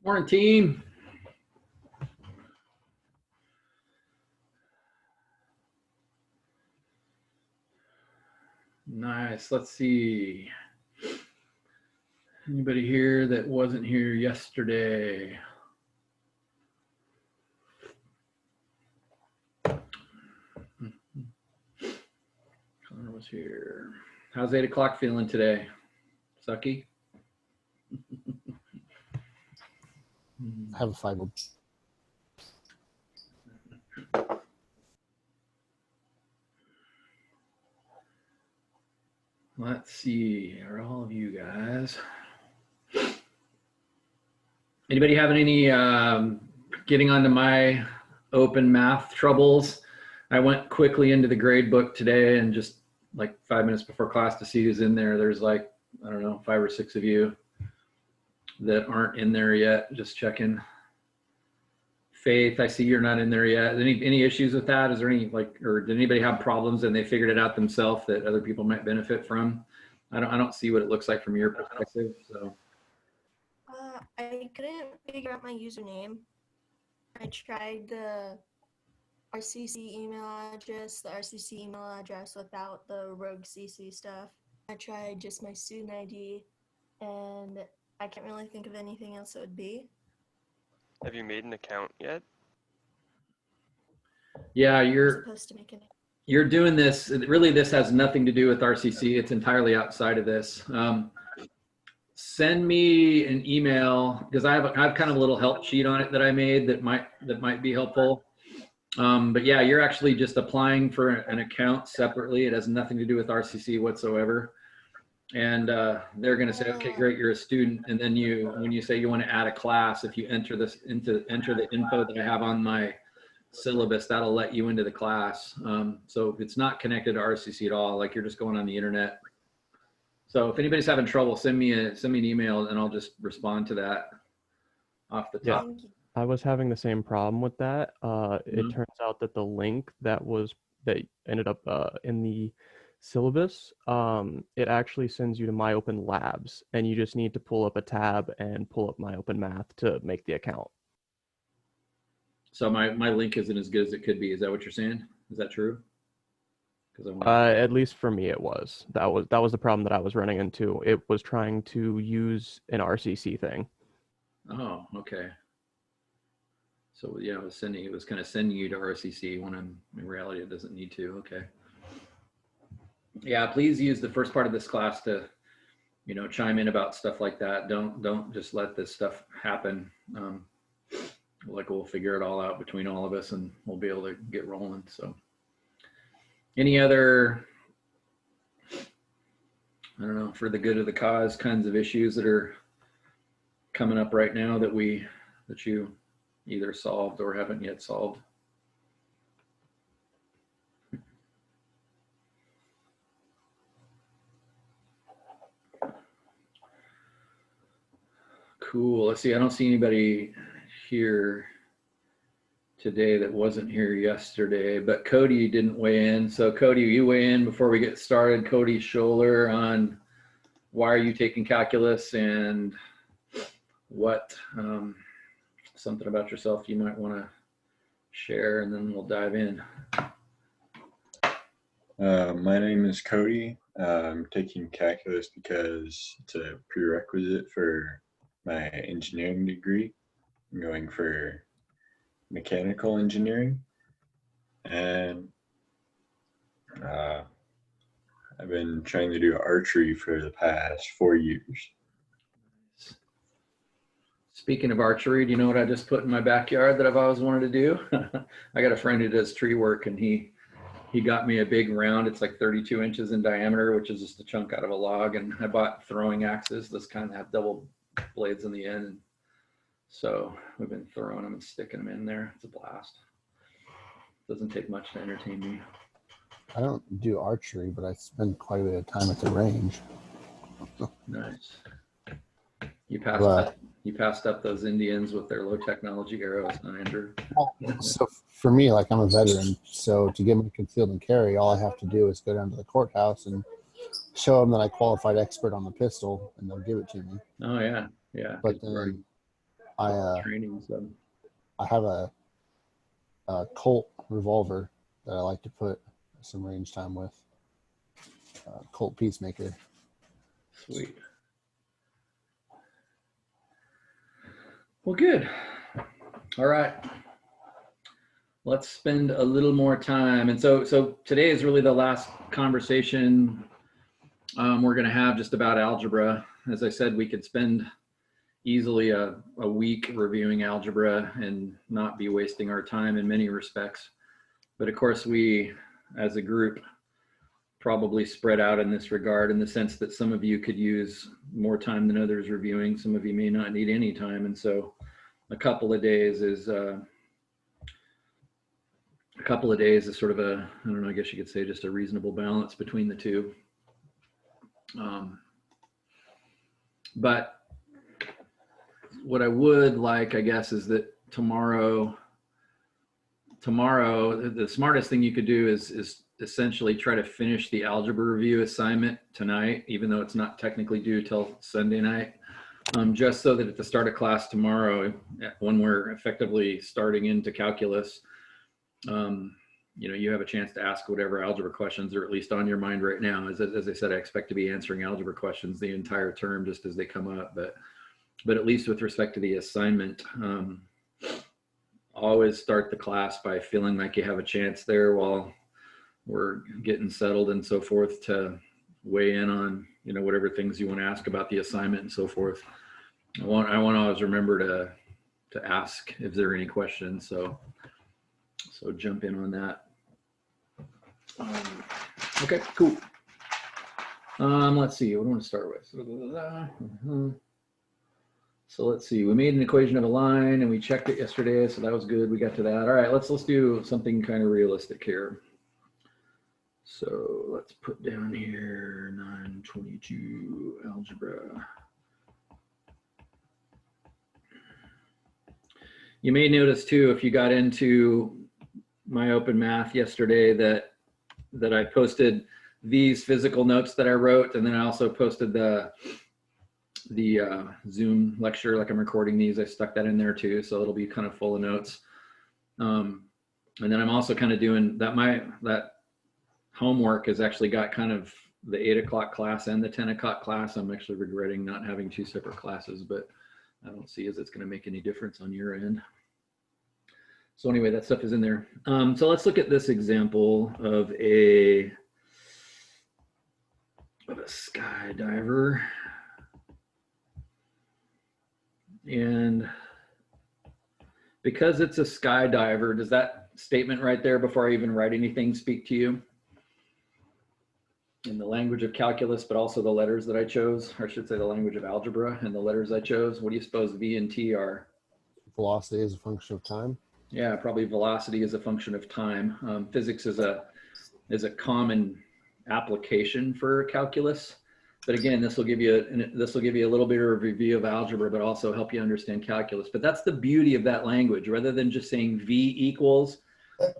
Morning, team. Nice. Let's see. Anybody here that wasn't here yesterday? Connor was here. How's 8 o'clock feeling today? Sucky? I have a fiber. Let's see. Are all of you guys? Anybody having any getting onto my open math troubles? I went quickly into the grade book today and just like 5 minutes before class to see who's in there. There's like, I don't know, 5 or 6 of you that aren't in there yet. Just checking. Faith, I see you're not in there yet. Any issues with that? Is there any or did anybody have problems and they figured it out themselves that other people might benefit from? I don't see what it looks like from your perspective. So. I couldn't figure out my username. I tried the RCC email address without the rogue CC stuff. I tried just my student ID, and I can't really think of anything else it would be. Have you made an account yet? Yeah, You're supposed to make an account. You're doing this. Really, this has nothing to do with RCC. It's entirely outside of this. Send me an email because I have kind of a little help sheet on it that I made that might be helpful. But yeah, you're actually just applying for an account separately. It has nothing to do with RCC whatsoever. And they're going to say, okay, great, you're a student. And then when you say you want to add a class, if you enter the info that I have on my syllabus, that'll let you into the class. So it's not connected to RCC at all. Like you're just going on the internet. So if anybody's having trouble, send me an email and I'll just respond to that off the top. Yeah, I was having the same problem with that. It turns out that the link that ended up in the syllabus, it actually sends you to My Open Labs, and you just need to pull up a tab and pull up My Open Math to make the account. So my link isn't as good as it could be. Is that what you're saying? Is that true? At least for me, it was. That was the problem that I was running into. It was trying to use an RCC thing. Oh, okay. So yeah, it was kind of sending you to RCC when in reality it doesn't need to. Okay. Yeah, please use the first part of this class to, chime in about stuff like that. Don't just let this stuff happen. We'll figure it all out between all of us and we'll be able to get rolling. So any other, I don't know, for the good of the cause kinds of issues that are coming up right now that you either solved or haven't yet solved? Cool. Let's see. I don't see anybody here today that wasn't here yesterday, but Cody didn't weigh in. So Cody, you weigh in before we get started. Cody Scholler on why are you taking calculus and what something about yourself you might want to share, and then we'll dive in. My name is Cody. I'm taking calculus because it's a prerequisite for my engineering degree. I'm going for mechanical engineering, and I've been trying to do archery for the past 4 years. Speaking of archery, do you know what I just put in my backyard that I've always wanted to do? I got a friend who does tree work, and he got me a big round. It's like 32 inches in diameter, which is just a chunk out of a log. And I bought throwing axes. This kind of have double blades in the end. And so we've been throwing them and sticking them in there. It's a blast. Doesn't take much to entertain me. I don't do archery, but I spend quite a bit of time at the range. Nice. You passed up those Indians with their low technology arrows, huh, Andrew? So for me, like I'm a veteran, so to get my concealed and carry, all I have to do is go down to the courthouse and show them that I qualified expert on the pistol, and they'll give it to me. Oh yeah, yeah. But then training. So I have a Colt revolver that I like to put some range time with. Colt Peacemaker. sweet. Well, good. All right. Let's spend a little more time. And so today is really the last conversation we're going to have just about algebra. As I said, we could spend easily a week reviewing algebra and not be wasting our time in many respects. But of course, we as a group probably spread out in this regard, in the sense that some of you could use more time than others reviewing. Some of you may not need any time. And so a couple of days is sort of a, I don't know, I guess you could say just a reasonable balance between the two. But what I would like, I guess, is that tomorrow, the smartest thing you could do is essentially try to finish the algebra review assignment tonight, even though it's not technically due till Sunday night, just so that at the start of class tomorrow, when we're effectively starting into calculus, you have a chance to ask whatever algebra questions are at least on your mind right now. As I said, I expect to be answering algebra questions the entire term just as they come up, but at least with respect to the assignment, always start the class by feeling like you have a chance there while we're getting settled and so forth to weigh in on, whatever things you want to ask about the assignment and so forth. I want to always remember to ask if there are any questions. So jump in on that. Okay, cool. Let's see, what do I want to start with? So let's see, we made an equation of a line and we checked it yesterday, so that was good. We got to that. All right, let's do something kind of realistic here. So let's put down here 922 algebra. You may notice too, if you got into my open math yesterday, that I posted these physical notes that I wrote, and then I also posted the Zoom lecture, like I'm recording these. I stuck that in there too, so it'll be kind of full of notes. And then I'm also kind of doing that homework has actually got kind of the 8 o'clock class and the 10 o'clock class. I'm actually regretting not having 2 separate classes, but I don't see as it's going to make any difference on your end. So anyway, that stuff is in there. So let's look at this example of a skydiver. And because it's a skydiver, does that statement right there before I even write anything speak to you? In the language of calculus, but also the letters that I chose, or I should say the language of algebra and the letters I chose. What do you suppose V and T are? Velocity is a function of time. Yeah, probably velocity is a function of time. Physics is a common application for calculus, but again, this will give you a little bit of a review of algebra, but also help you understand calculus. But that's the beauty of that language. Rather than just saying V equals,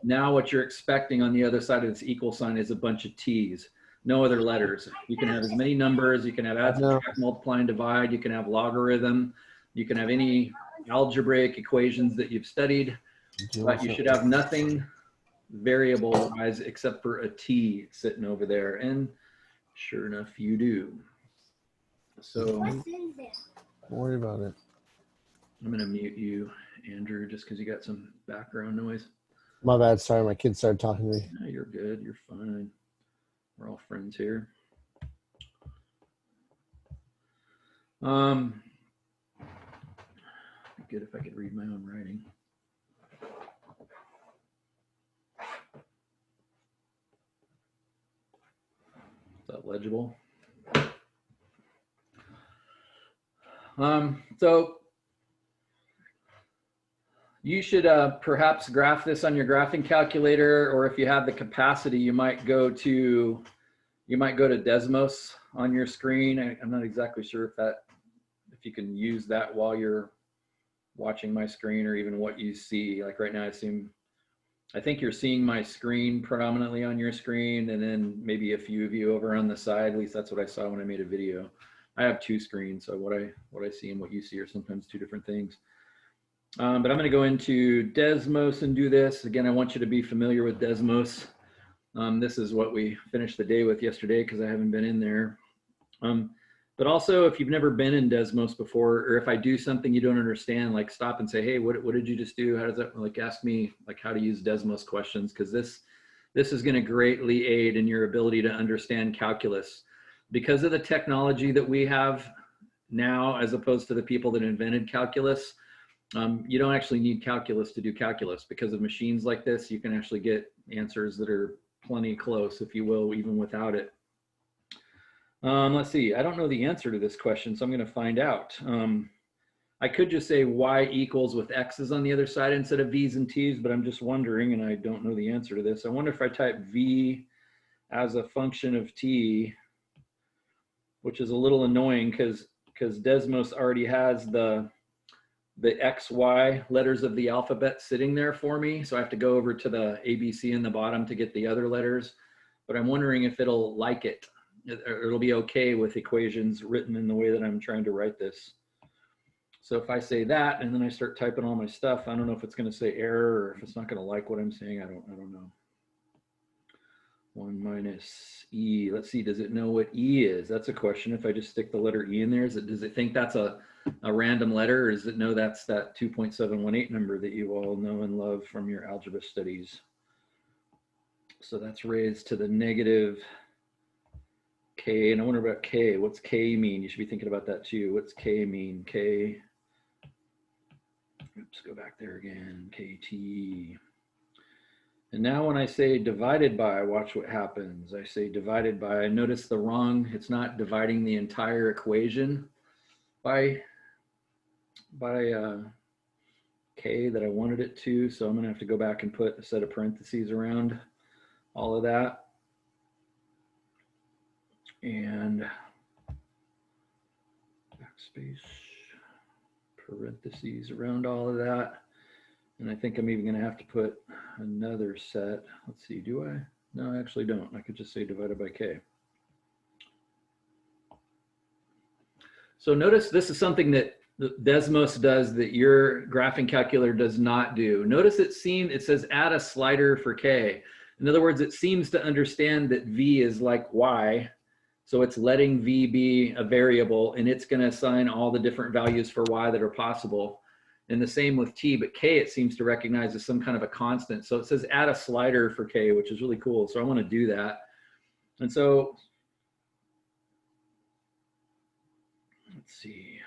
now what you're expecting on the other side of this equal sign is a bunch of T's. No other letters. You can have as many numbers. You can have add, subtract, multiply, and divide. You can have logarithm. You can have any algebraic equations that you've studied, but you should have nothing variable-wise except for a T sitting over there. And sure enough, you do. So Don't worry about it. I'm going to mute you, Andrew, just because you got some background noise. My bad. Sorry, my kids started talking to me. No, you're good. You're fine. We're all friends here. It'd be good if I could read my own writing. Is that legible? So you should perhaps graph this on your graphing calculator, or if you have the capacity, you might go to Desmos on your screen. I'm not exactly sure if you can use that while you're watching my screen, or even what you see. Like right now, I think you're seeing my screen predominantly on your screen, and then maybe a few of you over on the side. At least that's what I saw when I made a video. I have 2 screens, so what I see and what you see are sometimes 2 different things. But I'm going to go into Desmos and do this. Again, I want you to be familiar with Desmos. This is what we finished the day with yesterday because I haven't been in there. But also, if you've never been in Desmos before, or if I do something you don't understand, like stop and say, hey, what did you just do? How does that, like, ask me like how to use Desmos questions, because this is going to greatly aid in your ability to understand calculus. Because of the technology that we have now, as opposed to the people that invented calculus, you don't actually need calculus to do calculus. Because of machines like this, you can actually get answers that are plenty close, if you will, even without it. Let's see, I don't know the answer to this question, so I'm going to find out. I could just say y equals with x's on the other side instead of v's and t's, but I'm just wondering, and I don't know the answer to this. I wonder if I type v as a function of t, which is a little annoying because Desmos already has the X, Y letters of the alphabet sitting there for me. So I have to go over to the ABC in the bottom to get the other letters. But I'm wondering if it'll like it, or it'll be okay with equations written in the way that I'm trying to write this. So if I say that, and then I start typing all my stuff, I don't know if it's going to say error or if it's not going to like what I'm saying. I don't know. 1 minus E. Let's see, does it know what E is? That's a question. If I just stick the letter E in there, does it think that's a random letter, or does it know that's that 2.718 number that you all know and love from your algebra studies? So that's raised to the negative K. And I wonder about K. What's K mean? You should be thinking about that too. What's K mean? K. Oops, go back there again. KT. And now when I say divided by, watch what happens. I say divided by, I notice the wrong, it's not dividing the entire equation by K that I wanted it to. So I'm gonna have to go back and put a set of parentheses around all of that. And backspace, parentheses around all of that. And I think I'm even going to have to put another set. Let's see, do I? No, I actually don't. I could just say divided by K. So notice this is something that Desmos does that your graphing calculator does not do. Notice it says add a slider for K. In other words, it seems to understand that V is like Y. So it's letting V be a variable, and it's going to assign all the different values for Y that are possible. And the same with T, but K it seems to recognize as some kind of a constant. So it says add a slider for K, which is really cool. So I want to do that. And so let's see.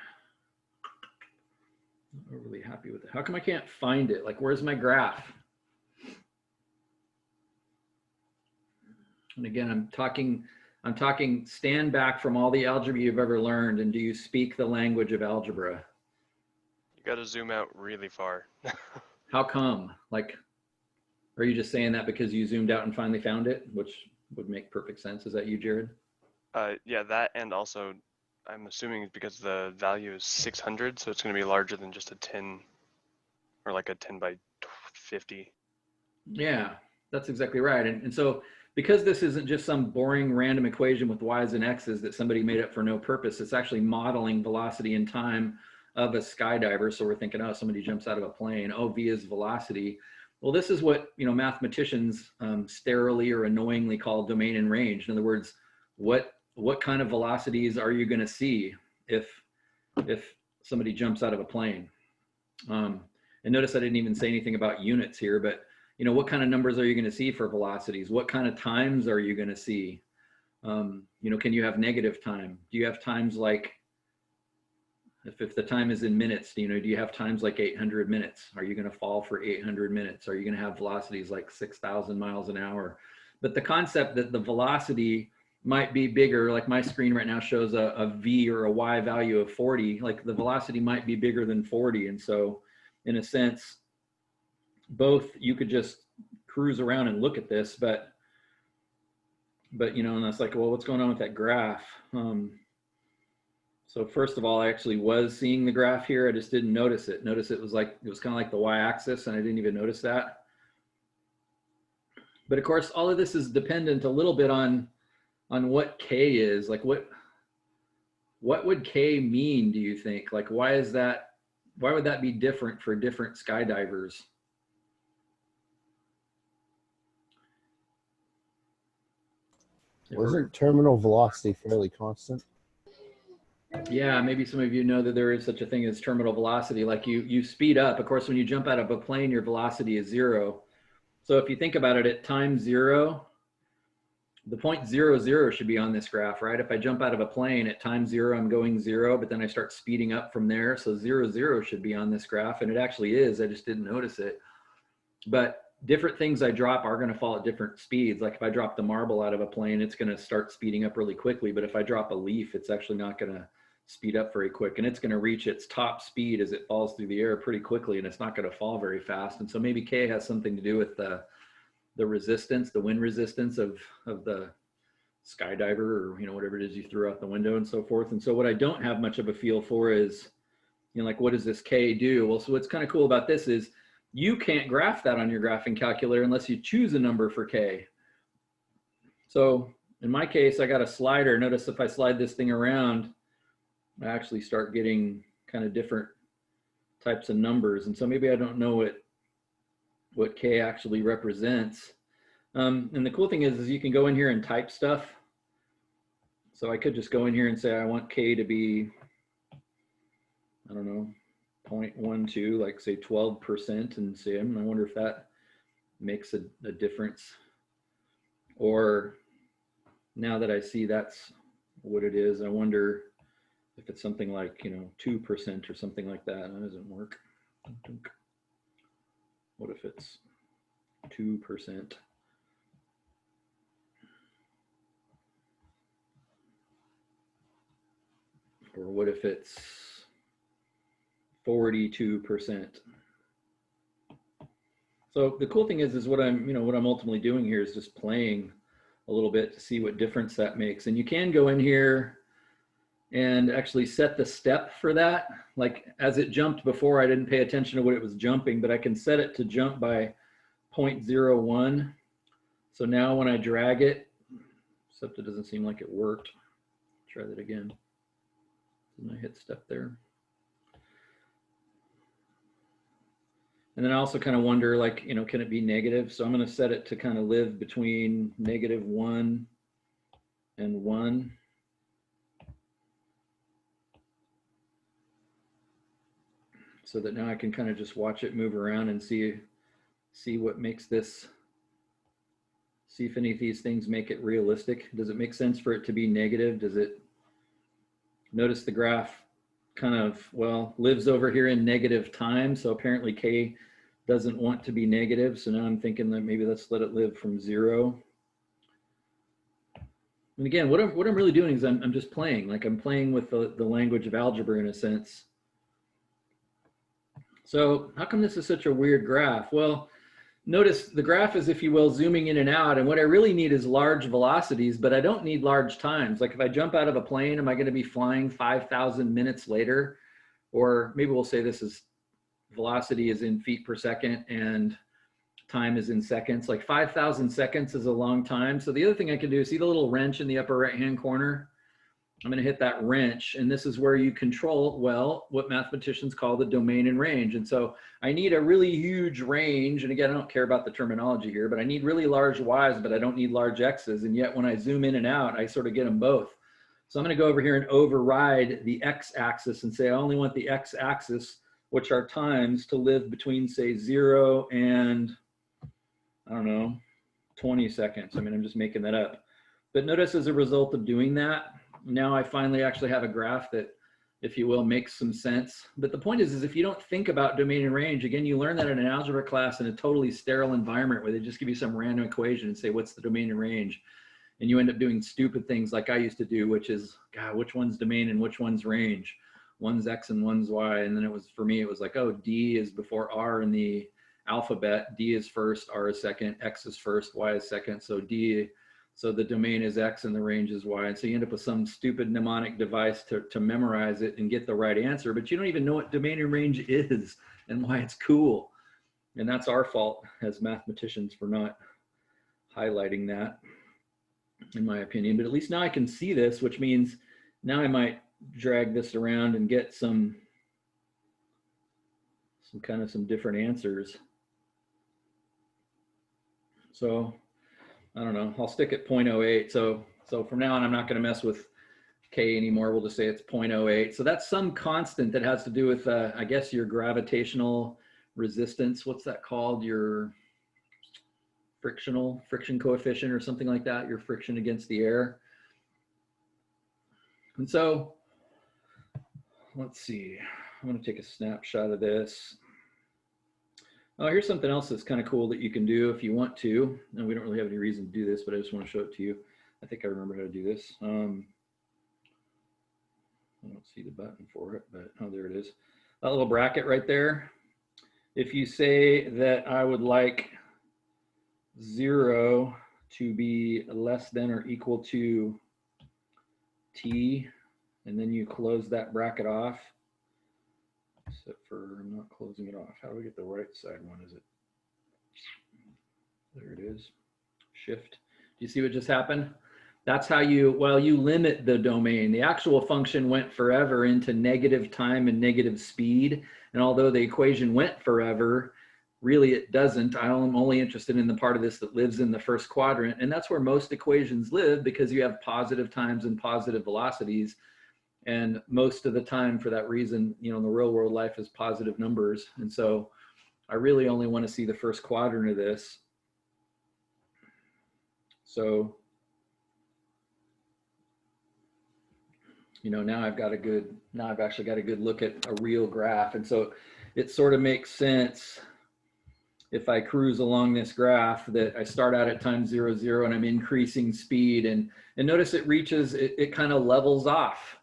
I'm not really happy with it. How come I can't find it? Like, where's my graph? And again, I'm talking stand back from all the algebra you've ever learned, and do you speak the language of algebra? You got to zoom out really far. How come? Like, are you just saying that because you zoomed out and finally found it, which would make perfect sense? Is that you, Jared? Yeah, that, and also I'm assuming it's because the value is 600, so it's going to be larger than just a 10 or like a 10 by 50. Yeah, that's exactly right. And so because this isn't just some boring random equation with y's and x's that somebody made up for no purpose, it's actually modeling velocity and time of a skydiver. So we're thinking, oh, somebody jumps out of a plane. Oh, v is velocity. Well, this is what mathematicians sterilely or annoyingly call domain and range. In other words, what kind of velocities are you going to see if somebody jumps out of a plane? And notice I didn't even say anything about units here, but what kind of numbers are you going to see for velocities? What kind of times are you going to see? Can you have negative time? Do you have times like, if the time is in minutes, do you have times like 800 minutes? Are you going to fall for 800 minutes? Are you going to have velocities like 6,000 miles an hour? But the concept that the velocity might be bigger, like my screen right now shows a V or a Y value of 40, like the velocity might be bigger than 40. And so in a sense, both you could just cruise around and look at this, but and that's like, well, what's going on with that graph? So first of all, I actually was seeing the graph here. I just didn't notice it. Notice it was kind of like the y-axis, and I didn't even notice that. But of course, all of this is dependent a little bit on what K is. Like what would K mean, do you think? Like, why is that why would that be different for different skydivers? Wasn't terminal velocity fairly constant? Yeah, maybe some of you know that there is such a thing as terminal velocity. Like you speed up. Of course, when you jump out of a plane, your velocity is 0. So if you think about it, at time 0, the point 0, 0 should be on this graph, right? If I jump out of a plane at time 0, I'm going 0, but then I start speeding up from there. So 0, 0 should be on this graph, and it actually is. I just didn't notice it. But different things I drop are going to fall at different speeds. Like if I drop the marble out of a plane, it's going to start speeding up really quickly. But if I drop a leaf, it's actually not going to speed up very quick, and it's going to reach its top speed as it falls through the air pretty quickly, and it's not going to fall very fast. And so maybe K has something to do with the resistance, the wind resistance of the skydiver, or whatever it is you threw out the window and so forth. And so what I don't have much of a feel for is, like, what does this K do? Well, so what's kind of cool about this is you can't graph that on your graphing calculator unless you choose a number for K. So in my case, I got a slider. Notice if I slide this thing around, I actually start getting kind of different types of numbers. And so maybe I don't know what K actually represents. And the cool thing is you can go in here and type stuff. So I could just go in here and say, I want K to be, I don't know, 0.12, like say 12%, and say, I wonder if that makes a difference. Or now that I see that's what it is, I wonder if it's something like, 2% or something like that. That doesn't work. What if it's 2%? Or what if it's 42%? So the cool thing is what I'm ultimately doing here is just playing a little bit to see what difference that makes. And you can go in here and actually set the step for that. Like as it jumped before, I didn't pay attention to what it was jumping, but I can set it to jump by 0.01. So now when I drag it, except it doesn't seem like it worked. Try that again. Didn't I hit step there? And then I also kind of wonder, like, can it be negative? So I'm going to set it to kind of live between -1 and 1. So that now I can kind of just watch it move around and see what makes this, see if any of these things make it realistic. Does it make sense for it to be negative? Does it, notice the graph kind of, well, lives over here in negative time. So apparently K doesn't want to be negative. So now I'm thinking that maybe let's let it live from 0. And again, what I'm really doing is I'm just playing, like I'm playing with the language of algebra in a sense. So how come this is such a weird graph? Well, notice the graph is, if you will, zooming in and out. And what I really need is large velocities, but I don't need large times. Like if I jump out of a plane, am I going to be flying 5,000 minutes later? Or maybe we'll say this is velocity is in feet per second and time is in seconds. Like 5,000 seconds is a long time. So the other thing I can do is see the little wrench in the upper right-hand corner. I'm going to hit that wrench, and this is where you control, well, what mathematicians call the domain and range. And so I need a really huge range. And again, I don't care about the terminology here, but I need really large Y's, but I don't need large X's. And yet when I zoom in and out, I sort of get them both. So I'm going to go over here and override the X axis and say, I only want the X axis, which are times, to live between, say, 0 and, I don't know, 20 seconds. I mean, I'm just making that up. But notice as a result of doing that, now I finally actually have a graph that, if you will, makes some sense. But the point is if you don't think about domain and range, again, you learn that in an algebra class in a totally sterile environment where they just give you some random equation and say, what's the domain and range? And you end up doing stupid things like I used to do, which is, God, which one's domain and which one's range? One's X and one's Y. And then it was, for me, it was like, oh, D is before R in the alphabet. D is first, R is second, X is first, Y is second. So D, so the domain is X and the range is Y. And so you end up with some stupid mnemonic device to memorize it and get the right answer, but you don't even know what domain and range is and why it's cool. And that's our fault as mathematicians for not highlighting that, in my opinion. But at least now I can see this, which means now I might drag this around and get some some different answers. So I don't know, I'll stick at 0.08. So from now on, I'm not going to mess with K anymore. We'll just say it's 0.08. So that's some constant that has to do with, I guess, your gravitational resistance. What's that called? Your friction coefficient or something like that, your friction against the air. And so let's see, I'm going to take a snapshot of this. Oh, here's something else that's kind of cool that you can do if you want to. And we don't really have any reason to do this, but I just want to show it to you. I think I remember how to do this. I don't see the button for it, but oh, there it is. That little bracket right there. If you say that I would like 0 to be less than or equal to t, and then you close that bracket off, except for I'm not closing it off. How do we get the right side one? Is it? There it is. Shift. Do you see what just happened? That's how you, well, you limit the domain. The actual function went forever into negative time and negative speed. And although the equation went forever, really it doesn't. I'm only interested in the part of this that lives in the first quadrant. And that's where most equations live, because you have positive times and positive velocities. And most of the time, for that reason, you know, in the real world, life is positive numbers. And so I really only want to see the first quadrant of this. So, you know, now I've actually got a good look at a real graph. And so it sort of makes sense if I cruise along this graph that I start out at time 0, 0, and I'm increasing speed. And notice it reaches, it kind of levels off.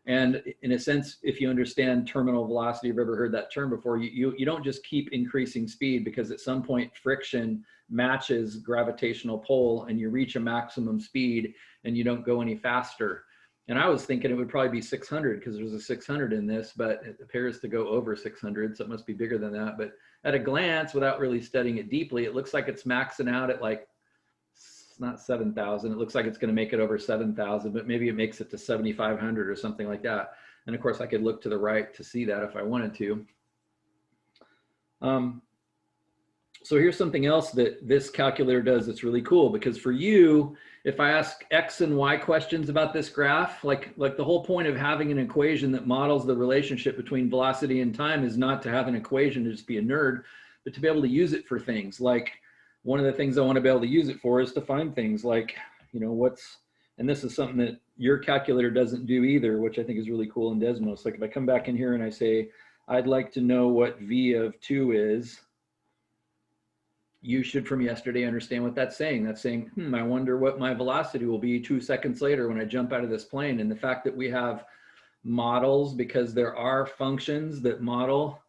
And in a sense, if you understand terminal velocity, you've ever heard that term before, you don't just keep increasing speed, because at some point friction matches gravitational pull and you reach a maximum speed and you don't go any faster. And I was thinking it would probably be 600 because there's a 600 in this, but it appears to go over 600, so it must be bigger than that. But at a glance, without really studying it deeply, it looks like it's maxing out at like, it's not 7,000. It looks like it's going to make it over 7,000, but maybe it makes it to 7,500 or something like that. And of course, I could look to the right to see that if I wanted to. So here's something else that this calculator does that's really cool, because for you, if I ask X and Y questions about this graph, like the whole point of having an equation that models the relationship between velocity and time is not to have an equation to just be a nerd, but to be able to use it for things. Like, one of the things I want to be able to use it for is to find things like, you know, and this is something that your calculator doesn't do either, which I think is really cool in Desmos. Like if I come back in here and I say, I'd like to know what V of 2 is, you should from yesterday understand what that's saying. That's saying, I wonder what my velocity will be 2 seconds later when I jump out of this plane. And the fact that we have models, because there are functions that model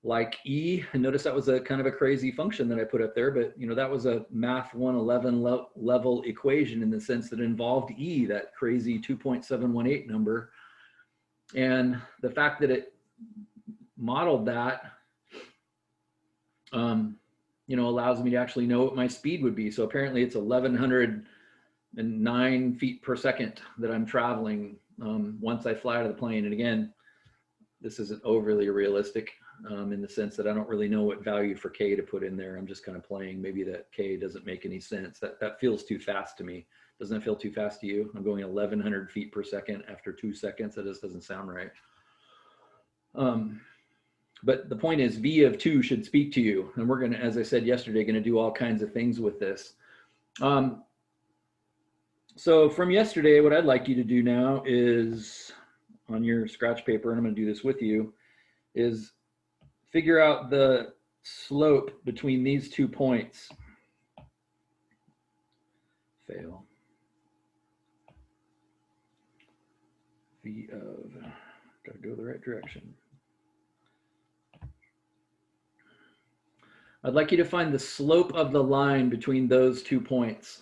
like E, and notice that was a kind of a crazy function that I put up there, but you know, that was a math 111 level equation in the sense that it involved E, that crazy 2.718 number. And the fact that it modeled that, you know, allows me to actually know what my speed would be. So apparently it's 1,109 feet per second that I'm traveling once I fly out of the plane. And again, this isn't overly realistic in the sense that I don't really know what value for K to put in there. I'm just kind of playing. Maybe that K doesn't make any sense. That feels too fast to me. Doesn't it feel too fast to you? I'm going 1,100 feet per second after 2 seconds. That just doesn't sound right. But the point is, V of 2 should speak to you. And we're going to, as I said yesterday, going to do all kinds of things with this. So from yesterday, what I'd like you to do now is, on your scratch paper, and I'm going to do this with you, is figure out the slope between these 2 points. Fail. V of, got to go the right direction. I'd like you to find the slope of the line between those 2 points.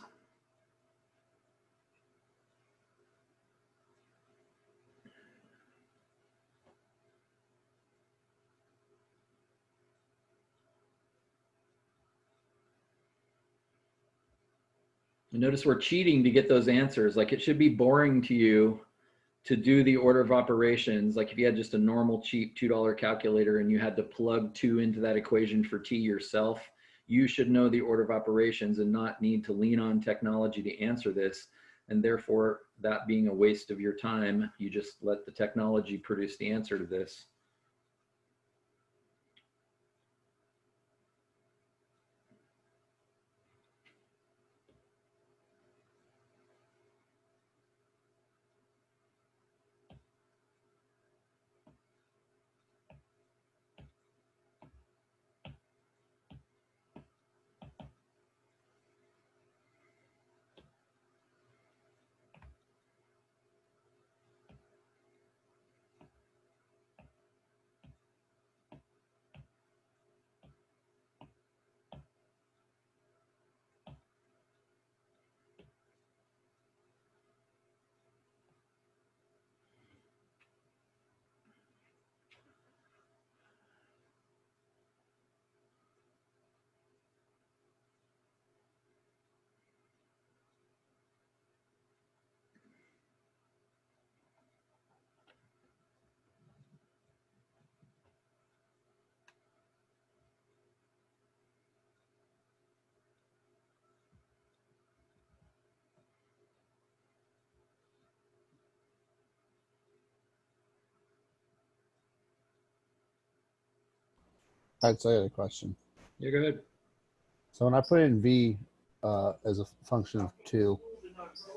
And notice we're cheating to get those answers. Like, it should be boring to you to do the order of operations, like if you had just a normal cheap $2 calculator and you had to plug 2 into that equation for t yourself, you should know the order of operations and not need to lean on technology to answer this. And therefore, that being a waste of your time, you just let the technology produce the answer to this. All right, so I got a question. Yeah, go ahead. So when I put in v as a function of 2,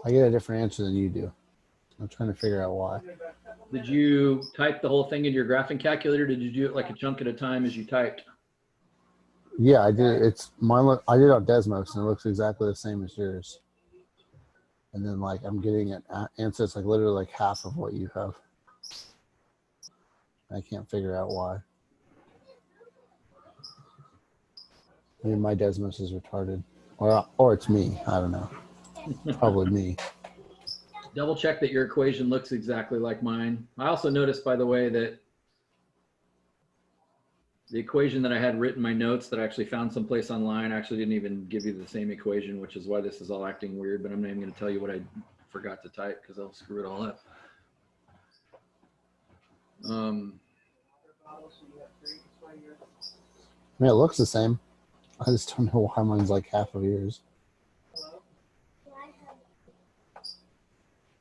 I get a different answer than you do. I'm trying to figure out why. Did you type the whole thing into your graphing calculator? Did you do it like a chunk at a time as you typed? Yeah, I did. It's mine. I did it on Desmos, and it looks exactly the same as yours. And then like I'm getting an answer that's like literally like half of what you have. I can't figure out why. I mean, my Desmos is retarded, or it's me. I don't know. Probably me. Double check that your equation looks exactly like mine. I also noticed, by the way, that the equation that I had written in my notes that I actually found someplace online actually didn't even give you the same equation, which is why this is all acting weird, but I'm not even going to tell you what I forgot to type because I'll screw it all up. I mean, it looks the same. I just don't know why mine's like half of yours.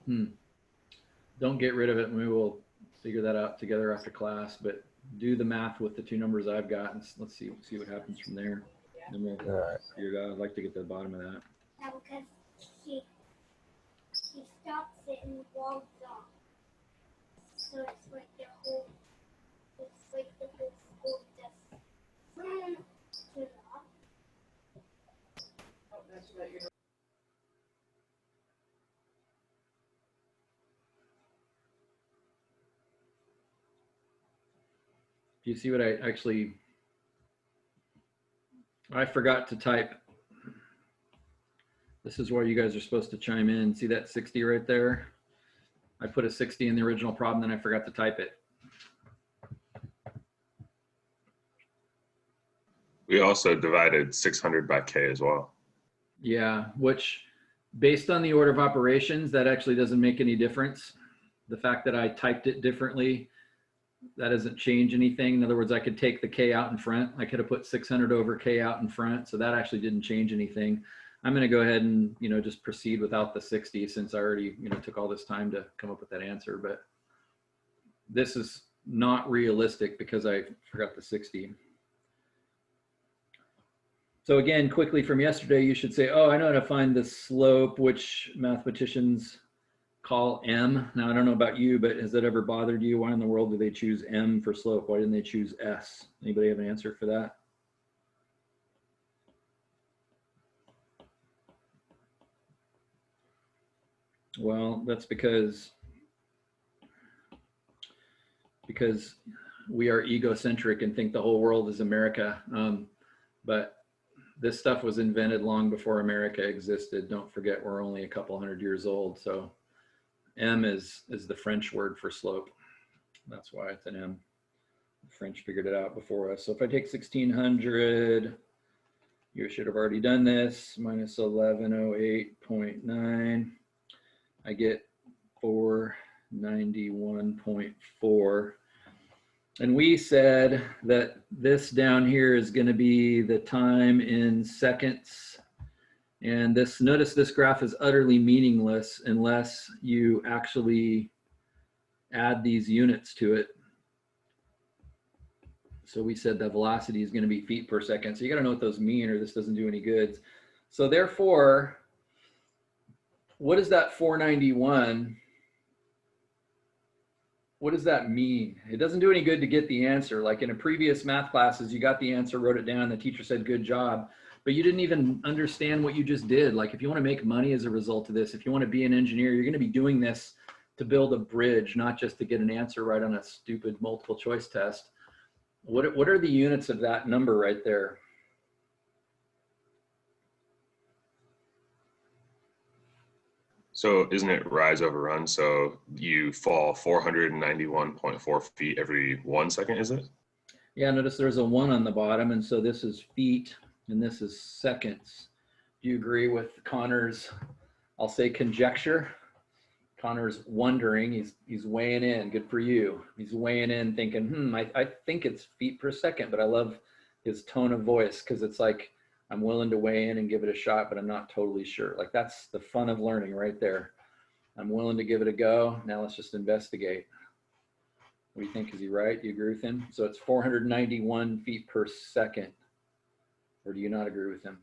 Don't get rid of it. We will figure that out together after class, but do the math with the 2 numbers I've got and let's see what happens from there. And we'll figure it out. I'd like to get to the bottom of that. Yeah, because she stops it and walks off. So it's like the whole school just turn off. Do you see what I forgot to type. This is where you guys are supposed to chime in. See that 60 right there? I put a 60 in the original problem, then I forgot to type it. We also divided 600 by k as well. Yeah, which based on the order of operations, that actually doesn't make any difference. The fact that I typed it differently, that doesn't change anything. In other words, I could take the k out in front. I could have put 600 over k out in front. So that actually didn't change anything. I'm going to go ahead and, just proceed without the 60 since I already, took all this time to come up with that answer. But this is not realistic because I forgot the 60. So again, quickly from yesterday, you should say, oh, I know how to find the slope, which mathematicians call m. Now, I don't know about you, but has that ever bothered you? Why in the world do they choose m for slope? Why didn't they choose s? Anybody have an answer for that? Well, that's because we are egocentric and think the whole world is America. But this stuff was invented long before America existed. Don't forget, we're only a couple hundred years old. So m is the French word for slope. That's why it's an m. The French figured it out before us. So if I take 1600, you should have already done this, minus 1108.9. I get 4 491.4. And we said that this down here is going to be the time in seconds. And this, notice this graph is utterly meaningless unless you actually add these units to it. So we said the velocity is going to be feet per second. So you got to know what those mean or this doesn't do any good. So therefore, what is that 491? What does that mean? It doesn't do any good to get the answer. Like in a previous math classes, you got the answer, wrote it down, the teacher said, good job, but you didn't even understand what you just did. Like if you want to make money as a result of this, if you want to be an engineer, you're going to be doing this to build a bridge, not just to get an answer right on a stupid multiple choice test. What are the units of that number right there? So isn't it rise over run? So you fall 491.4 feet every 1 second, is it? Yeah, notice there's a 1 on the bottom, and so this is feet, and this is seconds. Do you agree with Connor's, I'll say conjecture? Connor's wondering, he's weighing in, good for you. He's weighing in thinking, I think it's feet per second, but I love his tone of voice because it's like, I'm willing to weigh in and give it a shot, but I'm not totally sure. Like that's the fun of learning right there. I'm willing to give it a go. Now let's just investigate. What do you think? Is he right? Do you agree with him? So it's 491 feet per second. Or do you not agree with him?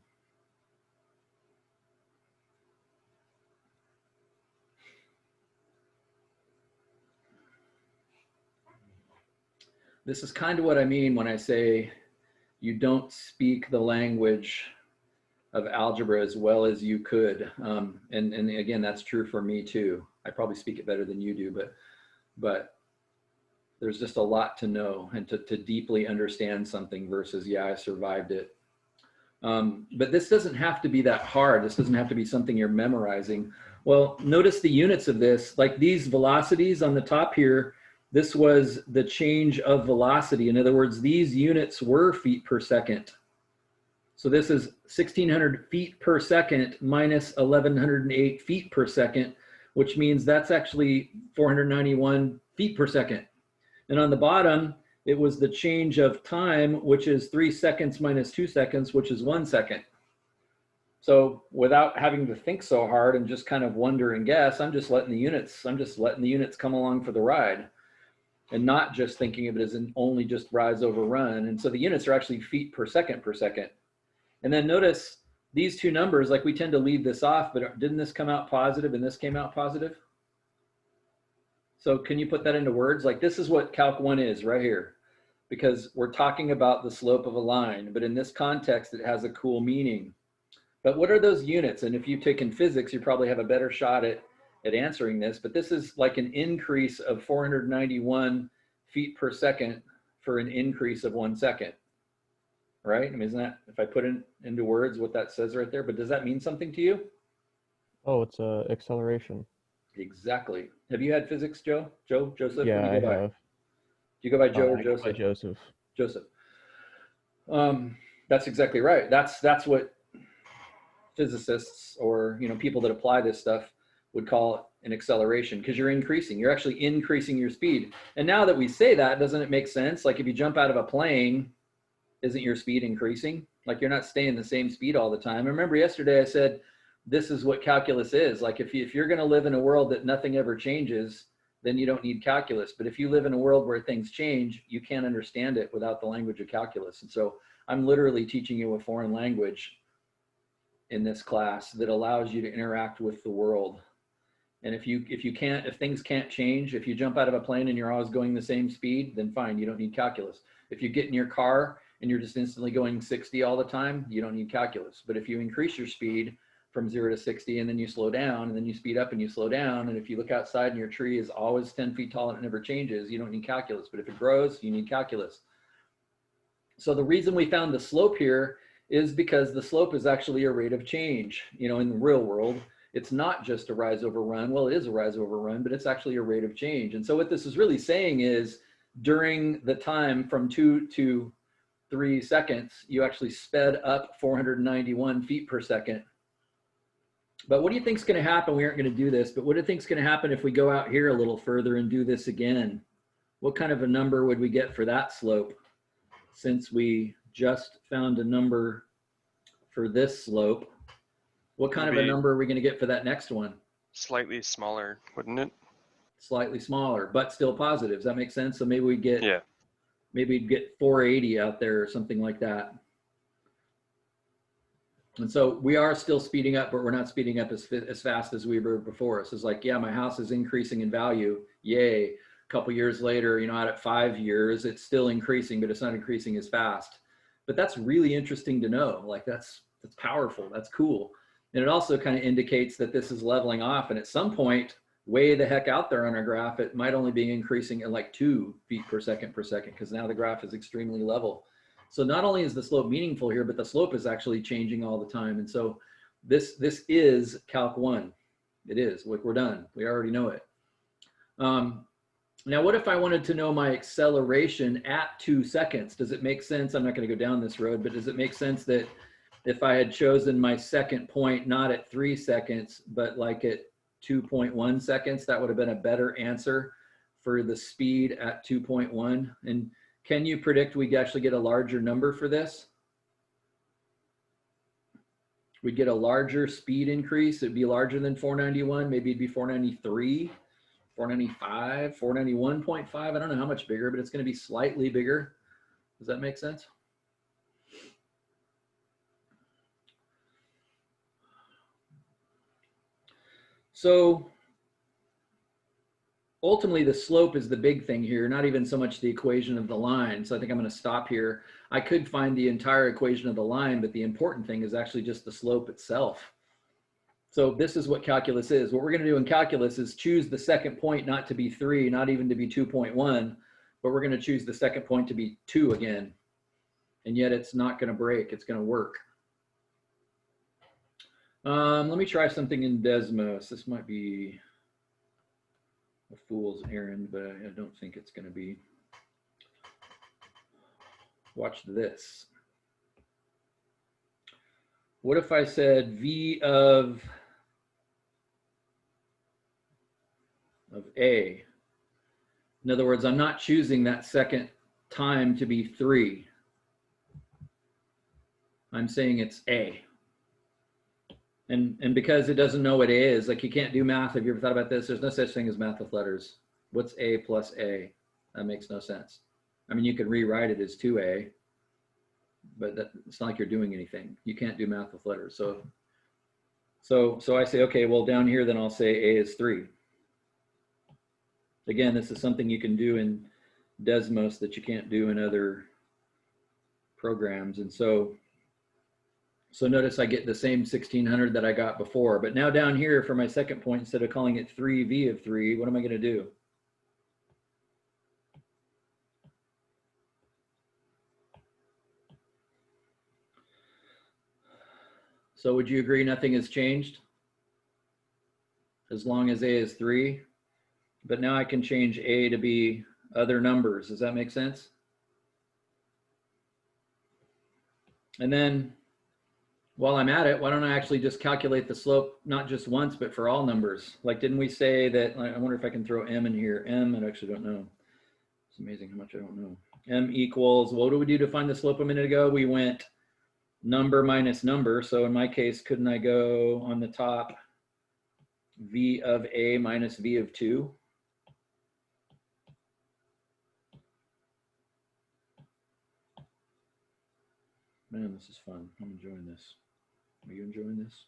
This is kind of what I mean when I say you don't speak the language of algebra as well as you could. And again, that's true for me too. I probably speak it better than you do, but there's just a lot to know and to deeply understand something versus, yeah, I survived it. But this doesn't have to be that hard. This doesn't have to be something you're memorizing. Well, notice the units of this, like these velocities on the top here, this was the change of velocity. In other words, these units were feet per second. So this is 1,600 feet per second minus 1,108 feet per second, which means that's actually 491 feet per second. And on the bottom, it was the change of time, which is 3 seconds minus 2 seconds, which is 1 second. So without having to think so hard and just kind of wonder and guess, I'm just letting the units come along for the ride and not just thinking of it as an only just rise over run. And so the units are actually feet per second per second. And then notice these two numbers, like we tend to leave this off, but didn't this come out positive and this came out positive? So can you put that into words? Like this is what Calc 1 is right here, because we're talking about the slope of a line, but in this context, it has a cool meaning. But what are those units? And if you've taken physics, you probably have a better shot at answering this, but this is like an increase of 491 feet per second for an increase of 1 second, right? I mean, isn't that, if I put it into words, what that says right there, but does that mean something to you? Oh, it's acceleration. Exactly. Have you had physics, Joe? Joseph? Yeah, I have. Do you go by Joe or I go Joseph? by Joseph. Joseph. That's exactly right. That's what physicists or people that apply this stuff would call an acceleration, because you're actually increasing your speed. And now that we say that, doesn't it make sense? Like if you jump out of a plane, isn't your speed increasing? Like you're not staying the same speed all the time. I remember yesterday I said, this is what calculus is. Like if you're going to live in a world that nothing ever changes, then you don't need calculus. But if you live in a world where things change, you can't understand it without the language of calculus. And so I'm literally teaching you a foreign language in this class that allows you to interact with the world. And if things can't change, if you jump out of a plane and you're always going the same speed, then fine, you don't need calculus. If you get in your car and you're just instantly going 60 all the time, you don't need calculus. But if you increase your speed from 0 to 60 and then you slow down and then you speed up and you slow down, and if you look outside and your tree is always 10 feet tall and it never changes, you don't need calculus. But if it grows, you need calculus. So the reason we found the slope here is because the slope is actually a rate of change. In the real world, it's not just a rise over run. Well, it is a rise over run, but it's actually a rate of change. And so what this is really saying is during the time from 2 to 3 seconds, you actually sped up 491 feet per second. But what do you think is going to happen? We aren't going to do this, but what do you think is going to happen if we go out here a little further and do this again? What kind of a number would we get for that slope? Since we just found a number for this slope, what kind of a number are we going to get for that next one? Slightly smaller, wouldn't it? Slightly smaller, but still positive. Does that make sense? So maybe we get, Yeah. maybe we'd get 480 out there or something like that. And so we are still speeding up, but we're not speeding up as fast as we were before. So it's like, yeah, my house is increasing in value. Yay. A couple years later, you know, out at 5 years, it's still increasing, but it's not increasing as fast. But that's really interesting to know. Like that's powerful. That's cool. And it also kind of indicates that this is leveling off. And at some point, way the heck out there on our graph, it might only be increasing at like 2 feet per second, because now the graph is extremely level. So not only is the slope meaningful here, but the slope is actually changing all the time. And so this is Calc 1. It is. Like, we're done. We already know it. Now, what if I wanted to know my acceleration at 2 seconds? Does it make sense? I'm not going to go down this road, but does it make sense that if I had chosen my second point, not at 3 seconds, but like at 2.1 seconds, that would have been a better answer for the speed at 2.1? And can you predict we'd actually get a larger number for this? We'd get a larger speed increase. It'd be larger than 491. Maybe it'd be 493, 495, 491.5. I don't know how much bigger, but it's going to be slightly bigger. Does that make sense? So ultimately, the slope is the big thing here, not even so much the equation of the line. So I think I'm going to stop here. I could find the entire equation of the line, but the important thing is actually just the slope itself. So this is what calculus is. What we're going to do in calculus is choose the second point not to be 3, not even to be 2.1, but we're going to choose the second point to be 2 again. And yet it's not going to break. It's going to work. Let me try something in Desmos. This might be a fool's errand, but I don't think it's going to be. Watch this. What if I said V of A? In other words, I'm not choosing that second time to be 3. I'm saying it's A. And because it doesn't know what A is, like, you can't do math. Have you ever thought about this? There's no such thing as math with letters. What's A plus A? That makes no sense. I mean, you could rewrite it as 2A, but it's not like you're doing anything. You can't do math with letters. So I say, okay, well, down here, then I'll say A is 3. Again, this is something you can do in Desmos that you can't do in other programs. And so notice I get the same 1600 that I got before, but now down here for my second point, instead of calling it 3V of 3, what am I going to do? So would you agree nothing has changed? As long as A is 3, but now I can change A to be other numbers. Does that make sense? And then while I'm at it, why don't I actually just calculate the slope, not just once, but for all numbers? Like, didn't we say that, I wonder if I can throw M in here. M, I actually don't know. It's amazing how much I don't know. M equals, what do we do to find the slope a minute ago? We went number minus number. So in my case, couldn't I go on the top V of A minus V of 2? Man, this is fun. I'm enjoying this. Are you enjoying this?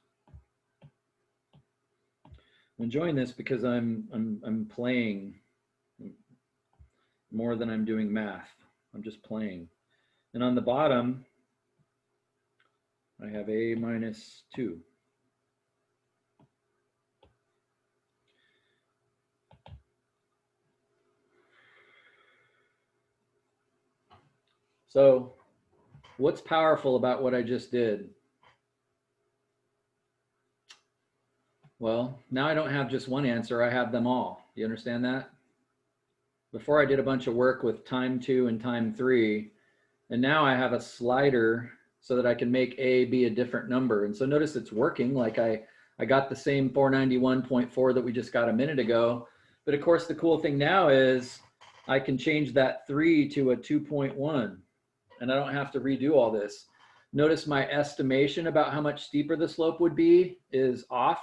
I'm enjoying this because I'm playing more than I'm doing math. I'm just playing. And on the bottom, I have A minus 2. So what's powerful about what I just did? Well, now I don't have just one answer, I have them all. You understand that? Before I did a bunch of work with time 2 and time 3, and now I have a slider so that I can make A be a different number. And so notice it's working. Like I I got the same 491.4 that we just got a minute ago. But of course, the cool thing now is I can change that 3 to a 2.1, and I don't have to redo all this. Notice my estimation about how much steeper the slope would be is off.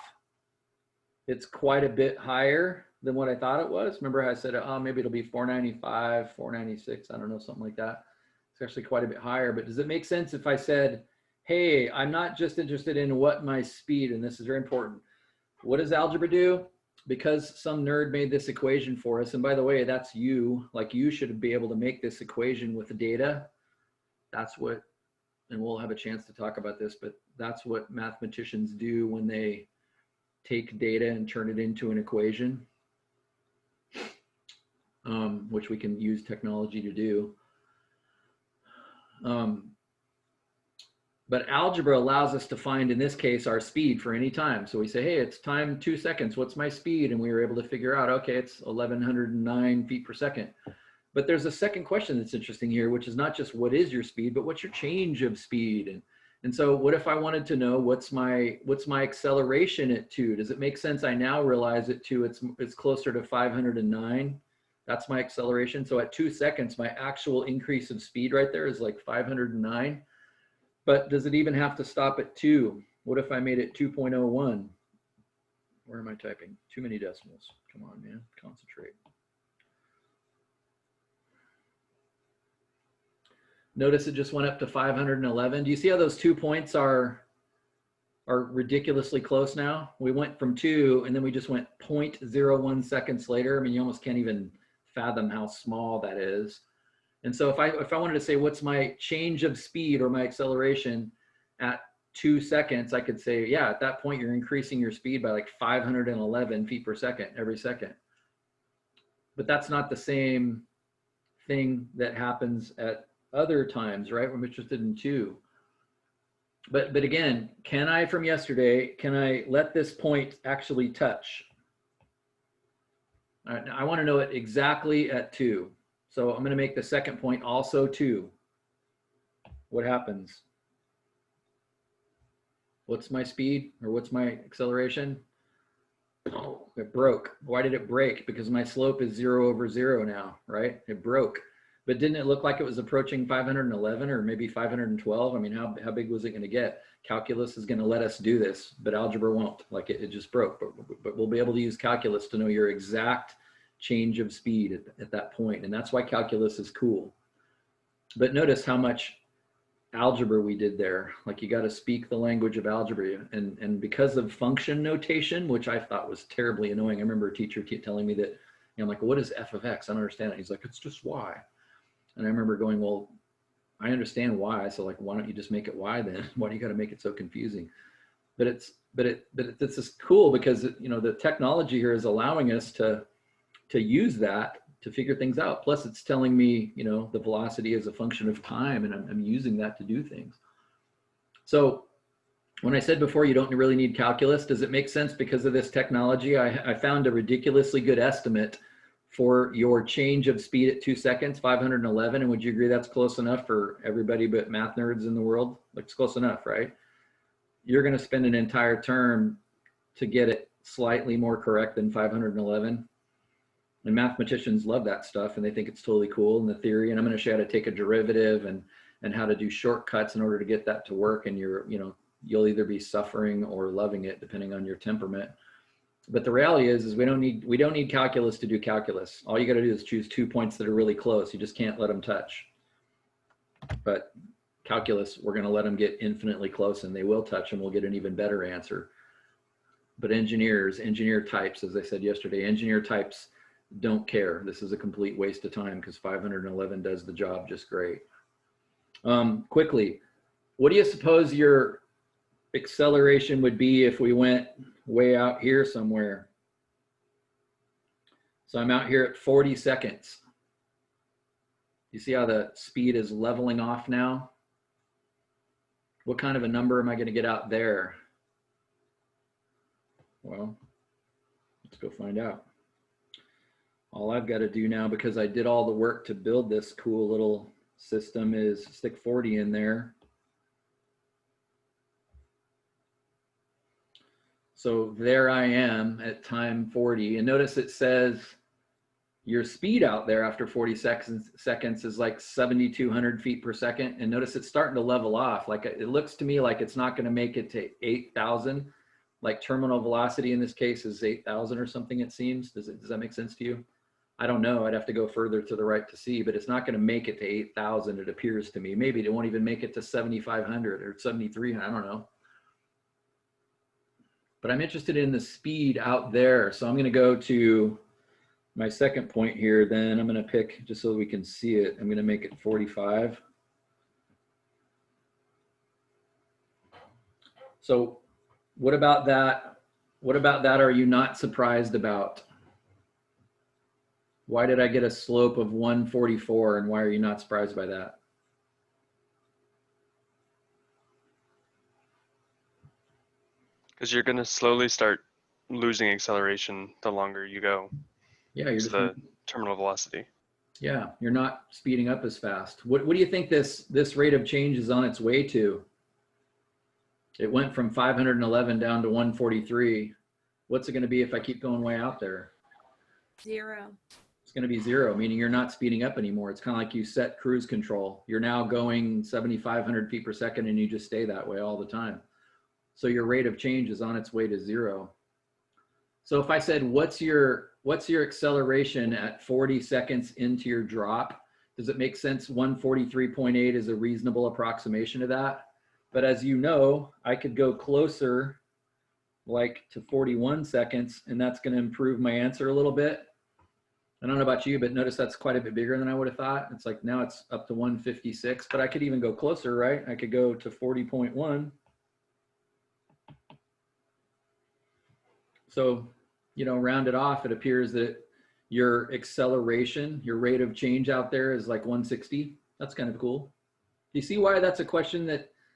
It's quite a bit higher than what I thought it was. Remember how I said, oh, maybe it'll be 495, 496, I don't know, something like that. It's actually quite a bit higher. But does it make sense if I said, hey, I'm not just interested in what my speed, and this is very important. What does algebra do? Because some nerd made this equation for us, and by the way, that's you, like you should be able to make this equation with the data. That's what, and we'll have a chance to talk about this, but that's what mathematicians do when they take data and turn it into an equation, which we can use technology to do. But algebra allows us to find, in this case, our speed for any time. So we say, hey, it's time 2 seconds. What's my speed? And we were able to figure out, okay, it's 1109 feet per second. But there's a second question that's interesting here, which is not just what is your speed, but what's your change of speed? And so what if I wanted to know what's my acceleration at 2? Does it make sense? I now realize at 2, it's closer to 509. That's my acceleration. So at 2 seconds, my actual increase of speed right there is like 509. But does it even have to stop at 2? What if I made it 2.01? Where am I typing? Too many decimals. Come on, man, concentrate. Notice it just went up to 511. Do you see how those 2 points are ridiculously close now? We went from 2 and then we just went 0.01 seconds later. I mean, you almost can't even fathom how small that is. And so if I wanted to say what's my change of speed or my acceleration at 2 seconds, I could say, yeah, at that point you're increasing your speed by like 511 feet per second every second. But that's not the same thing that happens at other times, right? I'm interested in 2. But again, can I, from yesterday, can I let this point actually touch? All right, now I want to know it exactly at 2. So I'm going to make the second point also 2. What happens? What's my speed or what's my acceleration? Oh, it broke. Why did it break? Because my slope is 0 over 0 now, right? It broke. But didn't it look like it was approaching 511 or maybe 512? I mean, how big was it going to get? Calculus is going to let us do this, but algebra won't. Like it just broke. But we'll be able to use calculus to know your exact change of speed at that point. And that's why calculus is cool. But notice how much algebra we did there. Like you got to speak the language of algebra. And because of function notation, which I thought was terribly annoying. I remember a teacher telling me that, you know, I'm like, well, what is f of x? I don't understand it. He's like, it's just y. And I remember going, well, I understand why. So like, why don't you just make it y then? Why do you got to make it so confusing? But it's just cool because, you know, the technology here is allowing us to use that to figure things out. Plus it's telling me, you know, the velocity is a function of time, and I'm using that to do things. So when I said before, you don't really need calculus, does it make sense because of this technology? I found a ridiculously good estimate for your change of speed at 2 seconds, 511. And would you agree that's close enough for everybody but math nerds in the world? Like it's close enough, right? You're going to spend an entire term to get it slightly more correct than 511. And mathematicians love that stuff and they think it's totally cool in the theory. And I'm going to show you how to take a derivative and how to do shortcuts in order to get that to work. And you'll either be suffering or loving it depending on your temperament. But the reality is we don't need calculus to do calculus. All you got to do is choose 2 points that are really close. You just can't let them touch. But calculus, we're going to let them get infinitely close, and they will touch, and we'll get an even better answer. But engineer types, as I said yesterday, engineer types don't care. This is a complete waste of time because 511 does the job just great. Quickly, what do you suppose your acceleration would be if we went way out here somewhere? So I'm out here at 40 seconds. You see how the speed is leveling off now? What kind of a number am I going to get out there? Well, let's go find out. All I've got to do now, because I did all the work to build this cool little system, is stick 40 in there. So there I am at time 40. And notice it says your speed out there after 40 seconds is like 7,200 feet per second. And notice it's starting to level off. Like it looks to me like it's not going to make it to 8,000. Like terminal velocity in this case is 8,000 or something, it seems. Does that make sense to you? I don't know. I'd have to go further to the right to see, but it's not going to make it to 8,000, it appears to me. Maybe it won't even make it to 7,500 or 7,300. I don't know. But I'm interested in the speed out there. So I'm going to go to my second point here. Then I'm going to pick, just so we can see it, I'm going to make it 45. So what about that? What about that are you not surprised about? Why did I get a slope of 144, and why are you not surprised by that? Because you're going to slowly start losing acceleration the longer you go. Yeah, you're It's just the terminal velocity. yeah, you're not speeding up as fast. What do you think this rate of change is on its way to? It went from 511 down to 143. What's it going to be if I keep going way out there? 0. It's going to be 0, meaning you're not speeding up anymore. It's kind of like you set cruise control. You're now going 7,500 feet per second and you just stay that way all the time. So your rate of change is on its way to 0. So if I said, what's your acceleration at 40 seconds into your drop? Does it make sense? 143.8 is a reasonable approximation to that. But as you know, I could go closer, like to 41 seconds, and that's going to improve my answer a little bit. I don't know about you, but notice that's quite a bit bigger than I would have thought. It's like now it's up to 156, but I could even go closer, right? I could go to 40.1. So, you know, round it off, it appears that your acceleration, your rate of change out there is like 160. That's kind of cool. Do you see why that's a question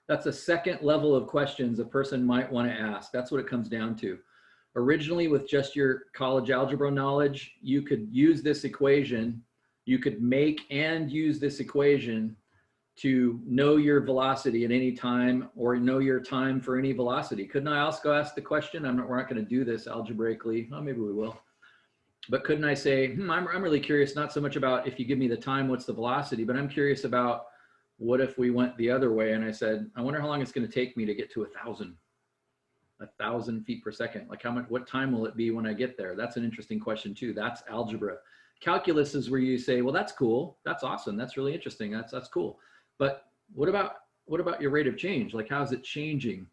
that's a second level of questions a person might want to ask? That's what it comes down to. Originally, with just your college algebra knowledge, you could use this equation. You could make and use this equation to know your velocity at any time or know your time for any velocity. Couldn't I also ask the question? We're not going to do this algebraically. Oh, maybe we will. But couldn't I say, I'm really curious, not so much about if you give me the time, what's the velocity, but I'm curious about what if we went the other way and I said, I wonder how long it's going to take me to get to 1,000 feet per second. Like what time will it be when I get there? That's an interesting question too. That's algebra. Calculus is where you say, well, that's cool. That's awesome. That's really interesting. That's cool. But what about your rate of change? Like, how's it changing?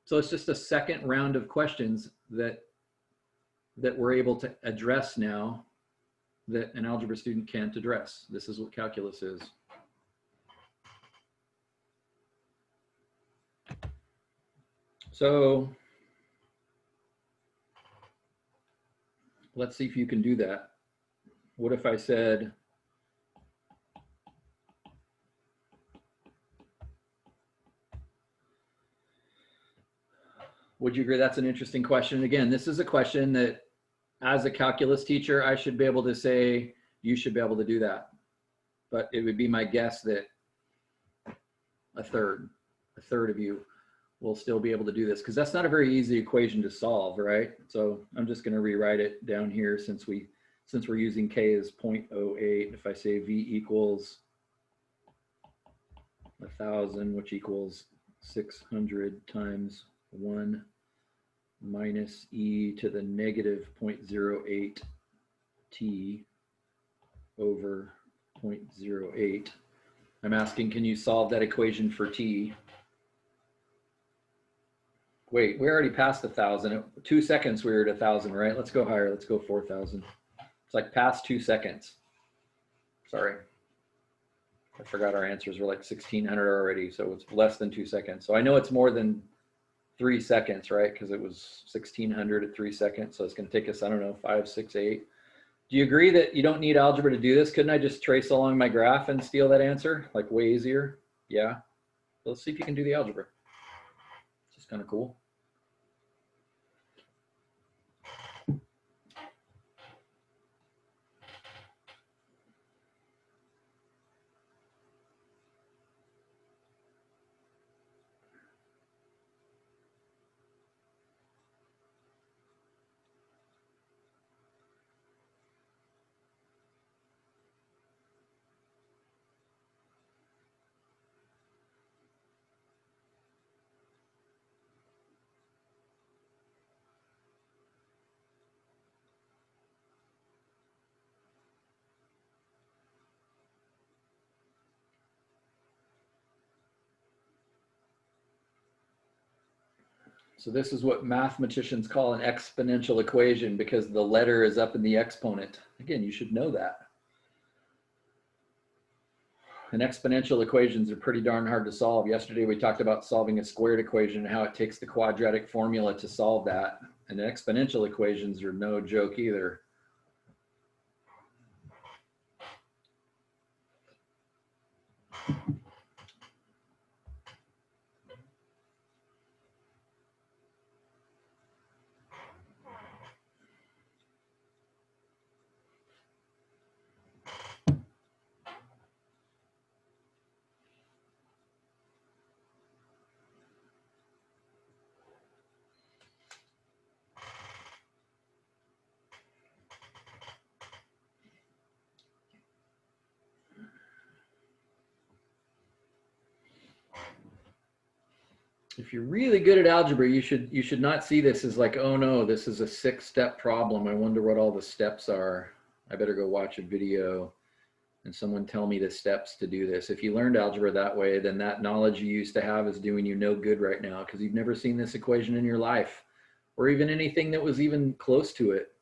So it's just a second round of questions that we're able to address now that an algebra student can't address. This is what calculus is. So let's see if you can do that. What if I said, would you agree that's an interesting question? Again, this is a question that as a calculus teacher, I should be able to say, you should be able to do that. But it would be my guess that a third of you will still be able to do this, because that's not a very easy equation to solve, right? So I'm just going to rewrite it down here since we're using k as 0.08. If I say v equals 1,000, which equals 600 times 1 minus e to the negative 0.08 t over 0.08. I'm asking, can you solve that equation for t? Wait, we already passed 1,000. 2 seconds we were at 1,000, right? Let's go higher. Let's go 4,000. It's like past 2 seconds. Sorry. I forgot our answers were like 1,600 already, so it's less than 2 seconds. So I know it's more than 3 seconds, right? Because it was 1,600 at 3 seconds. So it's going to take us, I don't know, 5, 6, 8. Do you agree that you don't need algebra to do this? Couldn't I just trace along my graph and steal that answer? Like way easier? Yeah. Let's see if you can do the algebra. It's just kind of cool. So this is what mathematicians call an exponential equation because the letter is up in the exponent. Again, you should know that. And exponential equations are pretty darn hard to solve. Yesterday we talked about solving a squared equation and how it takes the quadratic formula to solve that. And the exponential equations are no joke either. If you're really good at algebra, you should not see this as like, oh no, this is a 6-step problem. I wonder what all the steps are. I better go watch a video and someone tell me the steps to do this. If you learned algebra that way, then that knowledge you used to have is doing you no good right now because you've never seen this equation in your life or even anything that was even close to it.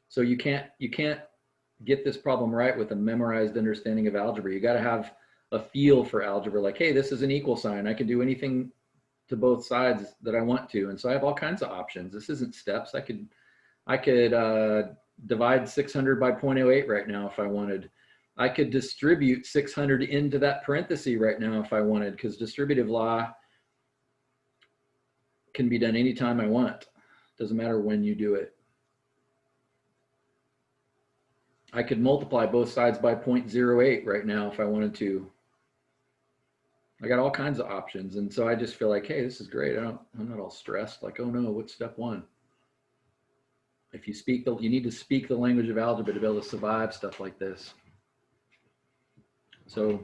So you can't get this problem right with a memorized understanding of algebra. You got to have a feel for algebra, like, hey, this is an equal sign. I can do anything to both sides that I want to. And so I have all kinds of options. This isn't steps. I could divide 600 by 0.08 right now if I wanted. I could distribute 600 into that parenthesis right now if I wanted, because distributive law can be done anytime I want. Doesn't matter when you do it. I could multiply both sides by 0.08 right now if I wanted to. I got all kinds of options. And so I just feel like, hey, this is great. I'm not all stressed. Like, oh no, what's step one? If you you need to speak the language of algebra to be able to survive stuff like this. So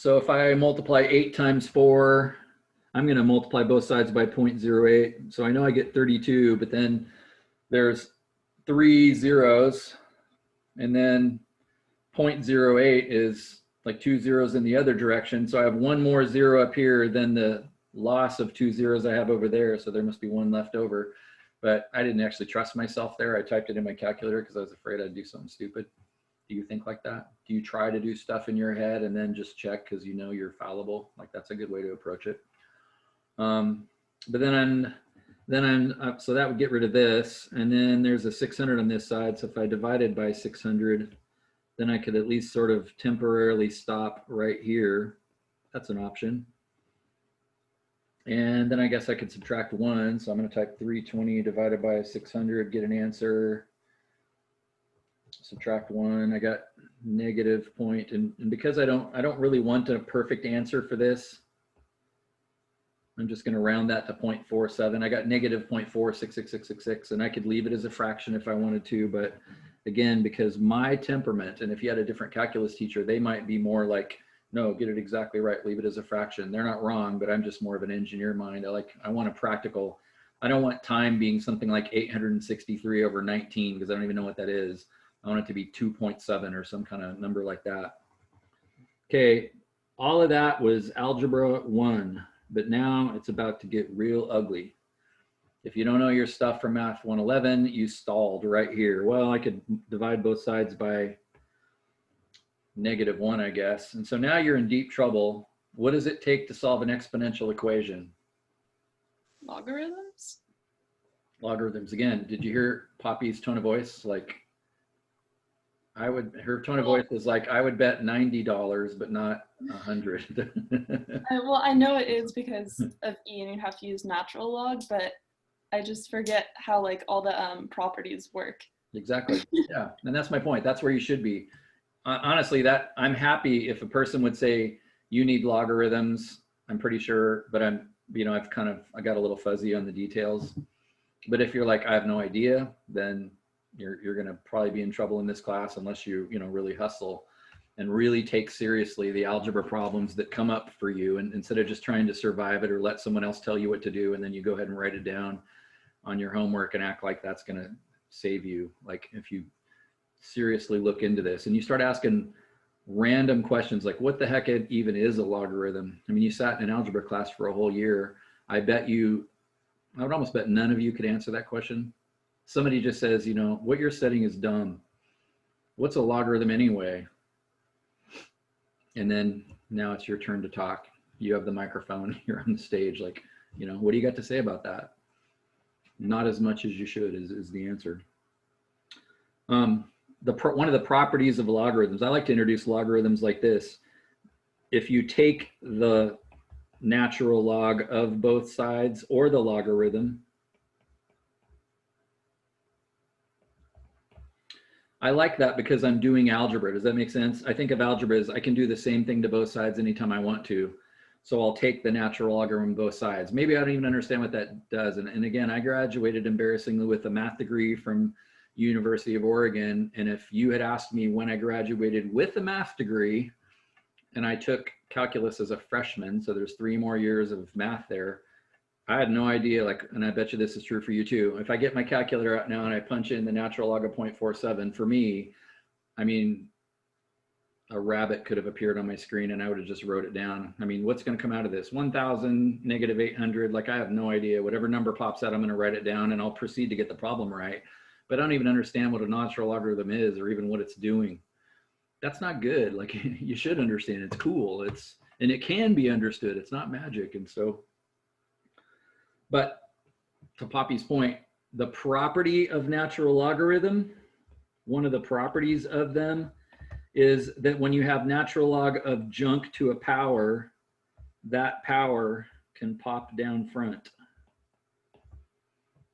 if I multiply 8 times 4, I'm going to multiply both sides by 0.08. So I know I get 32, but then there's 3 zeros, and then 0.08 is like 2 zeros in the other direction. So I have one more zero up here than the loss of 2 zeros I have over there. So there must be one left over. But I didn't actually trust myself there. I typed it in my calculator because I was afraid I'd do something stupid. Do you think like that? Do you try to do stuff in your head and then just check because you know you're fallible? Like, that's a good way to approach it. But then so that would get rid of this. And then there's a 600 on this side. So if I divided by 600, then I could at least sort of temporarily stop right here. That's an option. And then I guess I could subtract 1. So I'm going to type 320 divided by 600, get an answer. Subtract 1. I got negative point. And because I don't really want a perfect answer for this, I'm just going to round that to 0.47. I got negative 0.466666, and I could leave it as a fraction if I wanted to. But again, because my temperament, and if you had a different calculus teacher, they might be more like, no, get it exactly right, leave it as a fraction. They're not wrong, but I'm just more of an engineer mind. I want a practical. I don't want time being something like 863 over 19 because I don't even know what that is. I want it to be 2.7 or some kind of number like that. Okay, all of that was algebra 1, but now it's about to get real ugly. If you don't know your stuff from Math 111, you stalled right here. Well, I could divide both sides by -1, I guess. And so now you're in deep trouble. What does it take to solve an exponential equation? Logarithms? Logarithms. Again, did you hear Poppy's tone of voice? Like, her tone of voice was like, I would bet $90, but not 100. Well, I know it is because of E and you have to use natural log, but I just forget how like all the properties work. Exactly. Yeah. And that's my point. That's where you should be. Honestly, that I'm happy if a person would say you need logarithms. I'm pretty sure, but I got a little fuzzy on the details. But if you're like, I have no idea, then you're going to probably be in trouble in this class unless you really hustle and really take seriously the algebra problems that come up for you, and instead of just trying to survive it or let someone else tell you what to do and then you go ahead and write it down on your homework and act like that's going to save you. Like, if you seriously look into this and you start asking random questions like what the heck even is a logarithm? I mean, you sat in an algebra class for a whole year. I would almost bet none of you could answer that question. Somebody just says, you know, what you're studying is dumb. What's a logarithm anyway? And then now it's your turn to talk. You have the microphone, you're on the stage. Like, you know, what do you got to say about that? Not as much as you should is the answer. One of the properties of logarithms, I like to introduce logarithms like this. If you take the natural log of both sides or the logarithm, I like that because I'm doing algebra. Does that make sense? I think of algebra as I can do the same thing to both sides anytime I want to. So I'll take the natural logarithm of both sides. Maybe I don't even understand what that does. And again, I graduated embarrassingly with a math degree from University of Oregon. And if you had asked me when I graduated with a math degree, and I took calculus as a freshman, so there's 3 more years of math there, I had no idea, like, and I bet you this is true for you too. If I get my calculator out now and I punch in the natural log of 0.47, for me, I mean, a rabbit could have appeared on my screen and I would have just wrote it down. I mean, what's going to come out of this? 1,000, negative 800, like I have no idea. Whatever number pops out, I'm going to write it down and I'll proceed to get the problem right. But I don't even understand what a natural logarithm is or even what it's doing. That's not good. Like you should understand. It's cool. And it can be understood. It's not magic. And so, but to Poppy's point, the property of natural logarithm, one of the properties of them is that when you have natural log of junk to a power, that power can pop down front.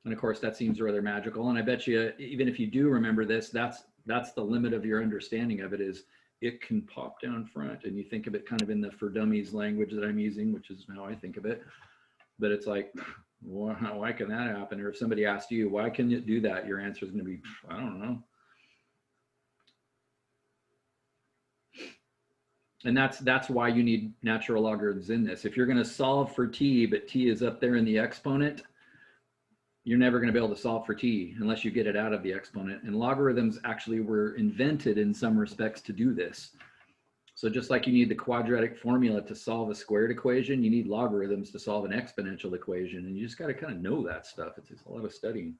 And of course, that seems rather magical. And I bet you, even if you do remember this, that's the limit of your understanding of it, is it can pop down front. And you think of it kind of in the for dummies language that I'm using, which is how I think of it. But it's like, why can that happen? Or if somebody asked you, why can you do that? Your answer is going to be, I don't know. And that's why you need natural logarithms in this. If you're going to solve for t, but t is up there in the exponent, you're never going to be able to solve for t unless you get it out of the exponent. And logarithms actually were invented in some respects to do this. So just like you need the quadratic formula to solve a squared equation, you need logarithms to solve an exponential equation. And you just got to kind of know that stuff. It's a lot of studying.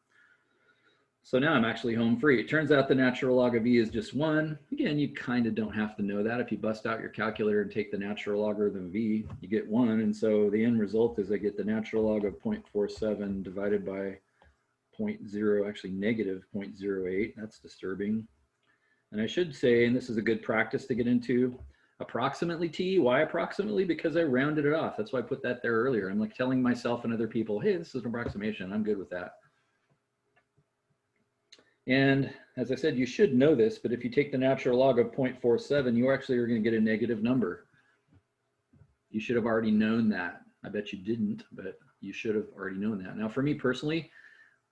So now I'm actually home free. It turns out the natural log of e is just 1. Again, you kind of don't have to know that. If you bust out your calculator and take the natural logarithm of e, you get 1. And so the end result is I get the natural log of 0.47 divided by actually negative 0.08. That's disturbing. And I should say, and this is a good practice to get into, approximately t. Why approximately? Because I rounded it off. That's why I put that there earlier. I'm like telling myself and other people, hey, this is an approximation. I'm good with that. And as I said, you should know this, but if you take the natural log of 0.47, you actually are going to get a negative number. You should have already known that. I bet you didn't, but you should have already known that. Now, for me personally,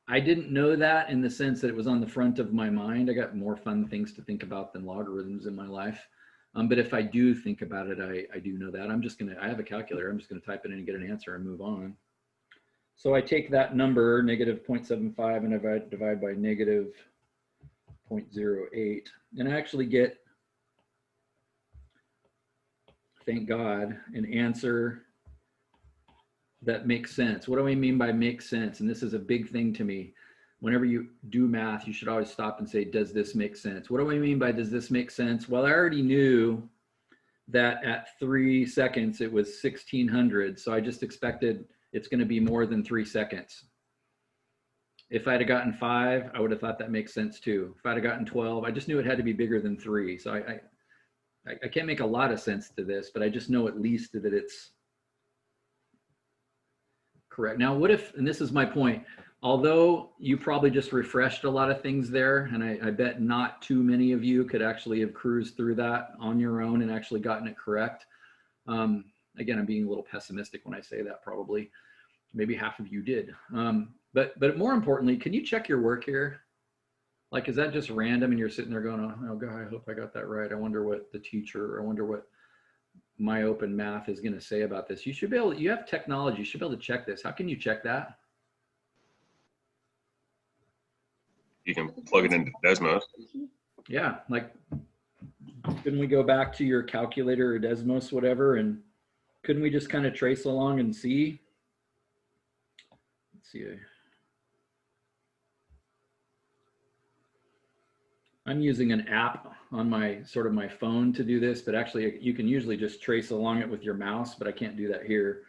I didn't know that in the sense that it was on the front of my mind. I got more fun things to think about than logarithms in my life. But if I do think about it, I do know that. I have a calculator. I'm just going to type it in and get an answer and move on. So I take that number, negative 0.75, and I divide by negative 0.08. And I actually get, thank God, an answer that makes sense. What do I mean by makes sense? And this is a big thing to me. Whenever you do math, you should always stop and say, does this make sense? What do I mean by does this make sense? Well, I already knew that at 3 seconds, it was 1600. So I just expected it's going to be more than 3 seconds. If I'd have gotten 5, I would have thought that makes sense too. If I'd have gotten 12, I just knew it had to be bigger than 3. So I can't make a lot of sense to this, but I just know at least that it's correct. Now, what if, and this is my point, although you probably just refreshed a lot of things there, and I bet not too many of you could actually have cruised through that on your own and actually gotten it correct. Again, I'm being a little pessimistic when I say that, probably. Maybe half of you did. But more importantly, can you check your work here? Like, is that just random and you're sitting there going, oh God, I hope I got that right. I wonder what the teacher, I wonder what my open math is going to say about this. You should be able, you have technology, you should be able to check this. How can you check that? You can plug it into Desmos. Yeah, like couldn't we go back to your calculator or Desmos, whatever, and couldn't we just kind of trace along and see? Let's see. I'm using an app on my sort of my phone to do this, but actually you can usually just trace along it with your mouse, but I can't do that here.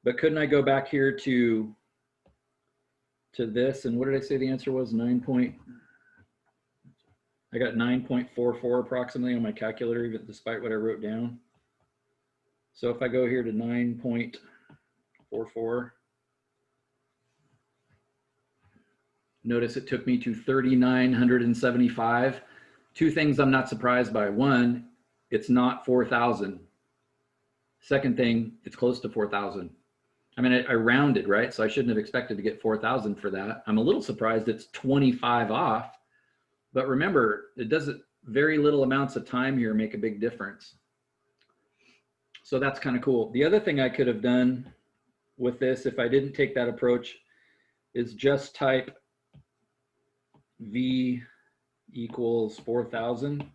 But couldn't I go back here to this? And what did I say the answer was? I got 9.44 approximately on my calculator, even despite what I wrote down. So if I go here to 9.44, notice it took me to 3,975. Two things I'm not surprised by. One, it's not 4,000. Second thing, it's close to 4,000. I mean, I rounded, right? So I shouldn't have expected to get 4,000 for that. I'm a little surprised it's 25 off. But remember, it doesn't, very little amounts of time here make a big difference. So that's kind of cool. The other thing I could have done with this, if I didn't take that approach, is just type V equals 4,000.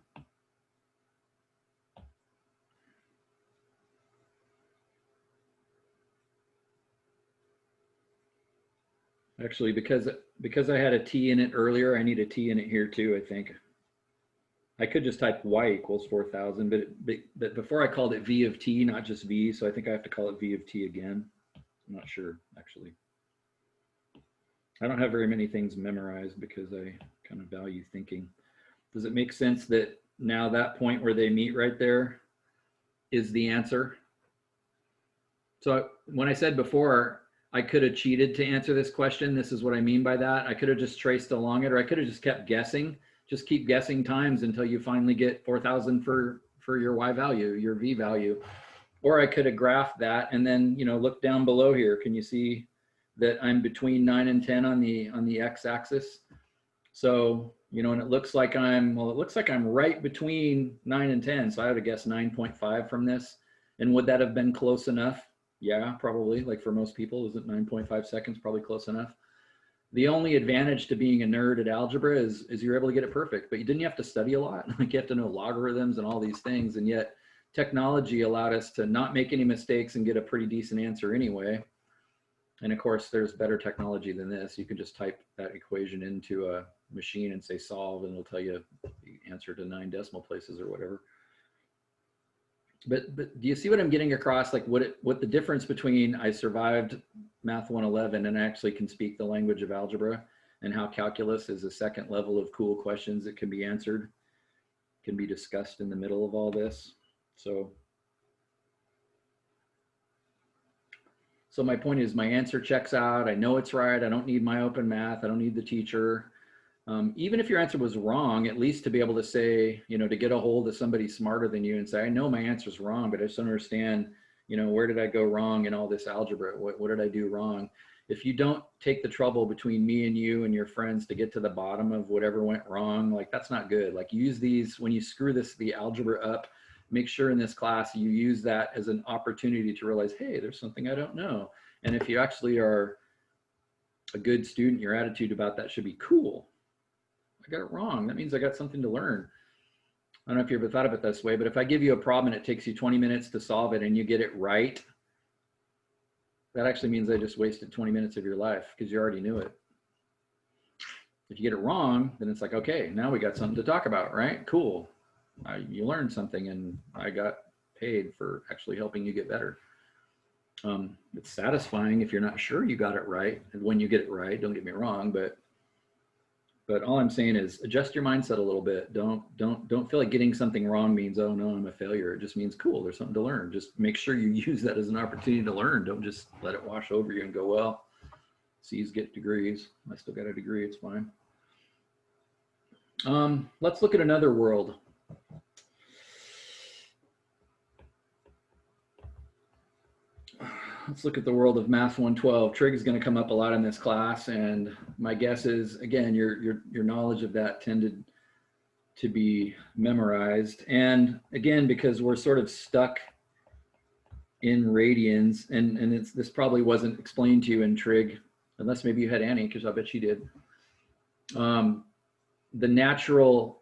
Actually, because I had a T in it earlier, I need a T in it here too, I think. I could just type Y equals 4,000, but before I called it V of T, not just V, so I think I have to call it V of T again. I'm not sure, actually. I don't have very many things memorized because I kind of value thinking. Does it make sense that now that point where they meet right there is the answer? So when I said before, I could have cheated to answer this question. This is what I mean by that. I could have just traced along it, or I could have just kept guessing. Just keep guessing times until you finally get 4,000 for your Y value, your V value. Or I could have graphed that and then, you know, look down below here. Can you see that I'm between 9 and 10 on the x-axis? So, you know, and it looks like I'm right between 9 and 10. So I would have guessed 9.5 from this. And would that have been close enough? Yeah, probably. Like for most people, isn't 9.5 seconds probably close enough? The only advantage to being a nerd at algebra is you're able to get it perfect, but you didn't have to study a lot. Like you have to know logarithms and all these things. And yet technology allowed us to not make any mistakes and get a pretty decent answer anyway. And of course, there's better technology than this. You can just type that equation into a machine and say solve, and it'll tell you the answer to 9 decimal places or whatever. But do you see what I'm getting across? Like what the difference between I survived Math 111 and actually can speak the language of algebra, and how calculus is a second level of cool questions that can be answered, can be discussed in the middle of all this. So my point is my answer checks out. I know it's right. I don't need my open math. I don't need the teacher. Even if your answer was wrong, at least to be able to say, you know, to get a hold of somebody smarter than you and say, I know my answer's wrong, but I just don't understand, you know, where did I go wrong in all this algebra? What did I do wrong? If you don't take the trouble between me and you and your friends to get to the bottom of whatever went wrong, like that's not good. Like use these, when you screw the algebra up, make sure in this class you use that as an opportunity to realize, hey, there's something I don't know. And if you actually are a good student, your attitude about that should be cool. I got it wrong. That means I got something to learn. I don't know if you ever thought of it this way, but if I give you a problem and it takes you 20 minutes to solve it and you get it right, that actually means I just wasted 20 minutes of your life because you already knew it. If you get it wrong, then it's like, okay, now we got something to talk about, right? Cool. You learned something and I got paid for actually helping you get better. It's satisfying if you're not sure you got it right. And when you get it right, don't get me wrong, but all I'm saying is adjust your mindset a little bit. Don't feel like getting something wrong means, oh no, I'm a failure. It just means, cool, there's something to learn. Just make sure you use that as an opportunity to learn. Don't just let it wash over you and go, well, C's get degrees. I still got a degree, it's fine. Let's look at another world. Let's look at the world of Math 112. Trig is going to come up a lot in this class, and my guess is, again, your knowledge of that tended to be memorized. And again, because we're sort of stuck in radians, and this probably wasn't explained to you in trig, unless maybe you had Annie, because I bet she did. The natural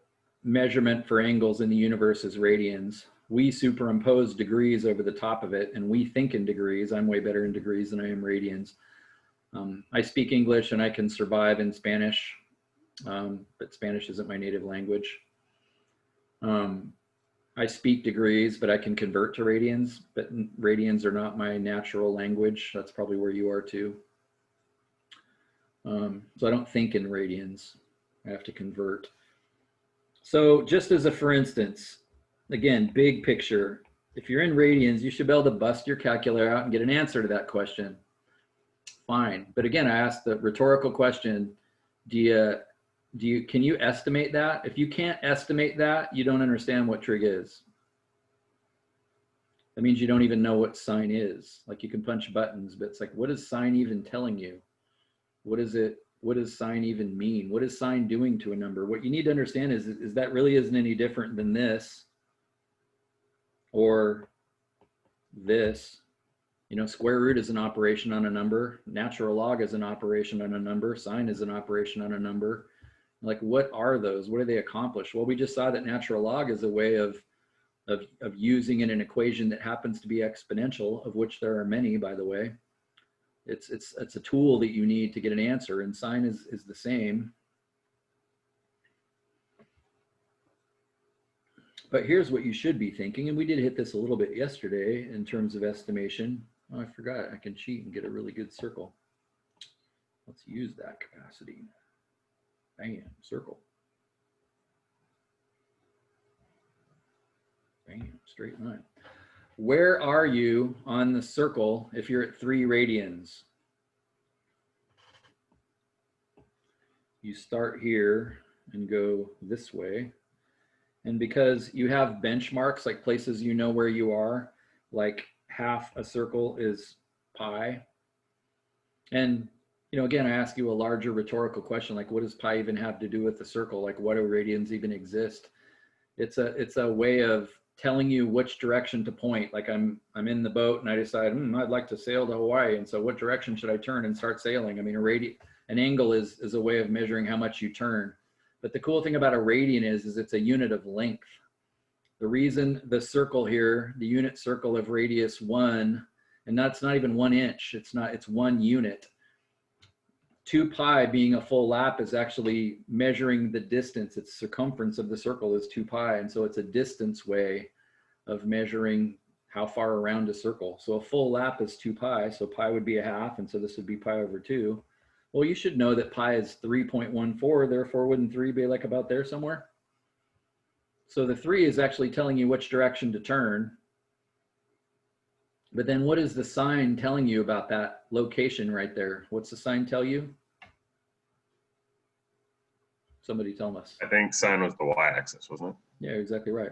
measurement for angles in the universe is radians. We superimpose degrees over the top of it, and we think in degrees. I'm way better in degrees than I am radians. I speak English and I can survive in Spanish, but Spanish isn't my native language. I speak degrees, but I can convert to radians, but radians are not my natural language. That's probably where you are too. So I don't think in radians. I have to convert. So just as a for instance, again, big picture, if you're in radians, you should be able to bust your calculator out and get an answer to that question. Fine. But again, I asked the rhetorical question, can you estimate that? If you can't estimate that, you don't understand what trig is. That means you don't even know what sine is. Like you can punch buttons, but it's like, what is sine even telling you? What does sine even mean? What is sine doing to a number? What you need to understand is that really isn't any different than this or this. You know, square root is an operation on a number. Natural log is an operation on a number. Sine is an operation on a number. Like, what are those? What do they accomplish? Well, we just saw that natural log is a way of using in an equation that happens to be exponential, of which there are many, by the way. It's a tool that you need to get an answer, and sine is the same. But here's what you should be thinking, and we did hit this a little bit yesterday in terms of estimation. Oh, I forgot, I can cheat and get a really good circle. Let's use that capacity. Bam, circle. Bam, straight line. Where are you on the circle if you're at 3 radians? You start here and go this way. And because you have benchmarks, like places you know where you are, like half a circle is pi. And, you know, again, I ask you a larger rhetorical question, like what does pi even have to do with the circle? Like what do radians even exist? It's a way of telling you which direction to point. Like I'm in the boat and I decide, I'd like to sail to Hawaii. And so what direction should I turn and start sailing? I mean, an angle is a way of measuring how much you turn. But the cool thing about a radian is it's a unit of length. The reason the circle here, the unit circle of radius 1, and that's not even 1 inch, it's 1 unit. 2 pi being a full lap is actually measuring the distance. Its circumference of the circle is 2 pi, and so it's a distance way of measuring how far around a circle. So a full lap is 2 pi, so pi would be a half, and so this would be pi over 2. Well, you should know that pi is 3.14, therefore wouldn't 3 be like about there somewhere? So the 3 is actually telling you which direction to turn. But then what is the sign telling you about that location right there? What's the sign tell you? Somebody tell us. I think sine was the y-axis, wasn't it? Yeah, exactly right.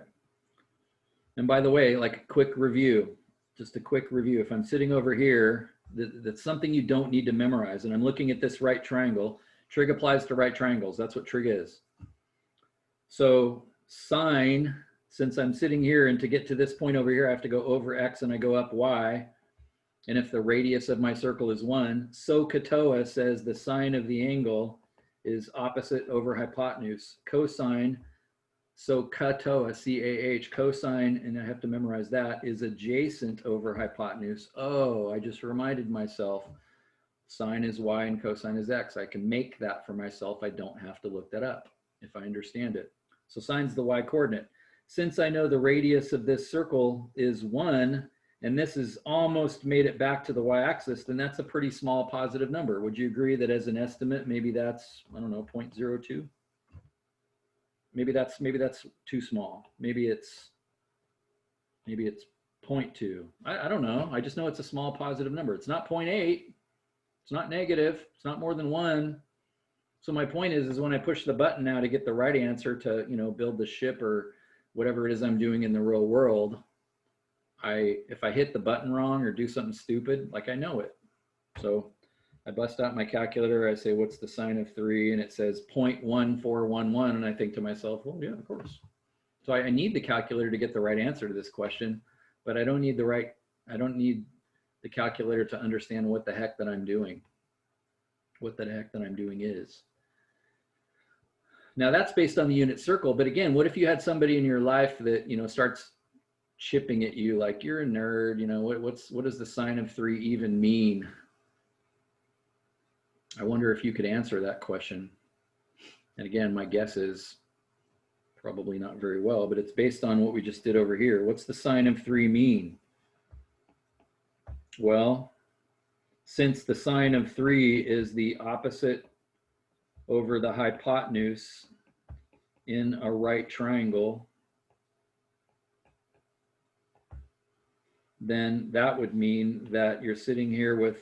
And by the way, like a quick review, just a quick review. If I'm sitting over here, that's something you don't need to memorize. And I'm looking at this right triangle. Trig applies to right triangles. That's what trig is. So sine, since I'm sitting here and to get to this point over here, I have to go over x and I go up y. And if the radius of my circle is 1, so Katoa says the sine of the angle is opposite over hypotenuse. Cosine, so Katoa, C-A-H, cosine, and I have to memorize that, is adjacent over hypotenuse. Oh, I just reminded myself. Sine is y and cosine is x. I can make that for myself. I don't have to look that up if I understand it. So sine's the y coordinate. Since I know the radius of this circle is 1, and this has almost made it back to the y-axis, then that's a pretty small positive number. Would you agree that as an estimate, maybe that's, I don't know, 0.02? Maybe that's too small. Maybe it's 0.2. I don't know. I just know it's a small positive number. It's not 0.8. It's not negative. It's not more than 1. So my point is when I push the button now to get the right answer to, you know, build the ship or whatever it is I'm doing in the real world, if I hit the button wrong or do something stupid, like I know it. So I bust out my calculator. I say, what's the sine of 3? And it says 0.1411. And I think to myself, well, yeah, of course. So I need the calculator to get the right answer to this question, but I don't need the calculator to understand what the heck that I'm doing, what the heck that I'm doing is. Now that's based on the unit circle, but again, what if you had somebody in your life that, you know, starts chipping at you like you're a nerd, you know, what does the sine of 3 even mean? I wonder if you could answer that question. And again, my guess is probably not very well, but it's based on what we just did over here. What's the sine of 3 mean? Well, since the sine of 3 is the opposite over the hypotenuse in a right triangle, then that would mean that you're sitting here with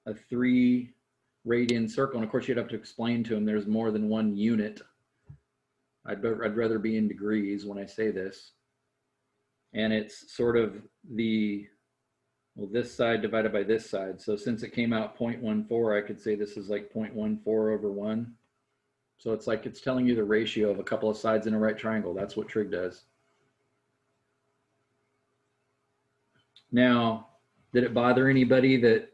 a 3 radian circle. And of course, you'd have to explain to them there's more than one unit. I'd rather be in degrees when I say this. And it's sort of the, well, this side divided by this side. So since it came out 0.14, I could say this is like 0.14 over 1. So it's like it's telling you the ratio of a couple of sides in a right triangle. That's what trig does. Now, did it bother anybody that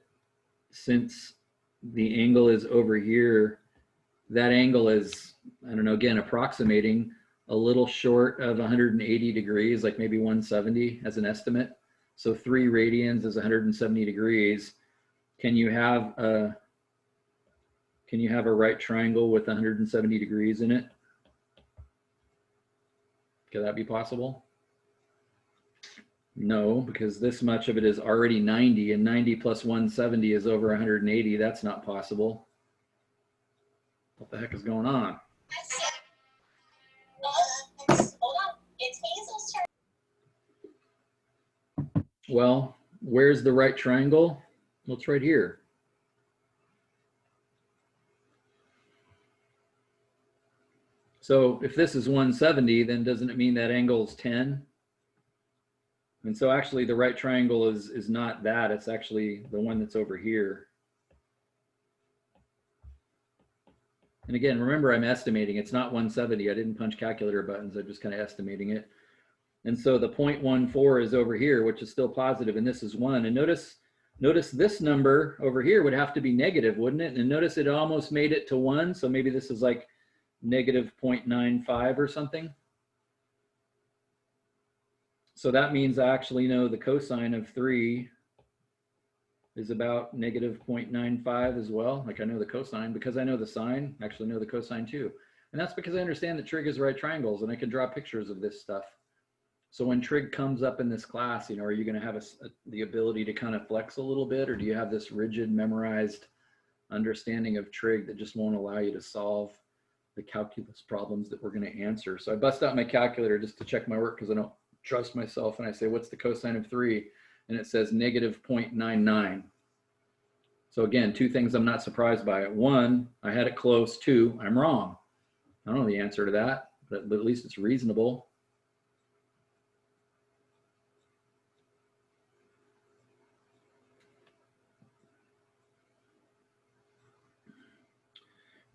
since the angle is over here, that angle is, I don't know, again, approximating a little short of 180 degrees, like maybe 170 as an estimate. So 3 radians is 170 degrees. Can you have a right triangle with 170 degrees in it? Could that be possible? No, because this much of it is already 90, and 90 plus 170 is over 180. That's not possible. What the heck is going on? Well, where's the right triangle? Well, it's right here. So if this is 170, then doesn't it mean that angle is 10? And so actually the right triangle is not that, it's actually the one that's over here. And again, remember I'm estimating, it's not 170. I didn't punch calculator buttons, I'm just kind of estimating it. And so the 0.14 is over here, which is still positive, and this is 1. And notice this number over here would have to be negative, wouldn't it? And notice it almost made it to 1, so maybe this is like negative 0.95 or something. So that means I actually know the cosine of 3 is about negative 0.95 as well. Like I know the cosine because I know the sine, I actually know the cosine too. And that's because I understand that trig is right triangles and I can draw pictures of this stuff. So when trig comes up in this class, you know, are you going to have the ability to kind of flex a little bit, or do you have this rigid memorized understanding of trig that just won't allow you to solve the calculus problems that we're going to answer? So I bust out my calculator just to check my work because I don't trust myself, and I say, what's the cosine of 3? And it says negative 0.99. So again, 2 things I'm not surprised by. 1, I had it close. 2, I'm wrong. I don't know the answer to that, but at least it's reasonable.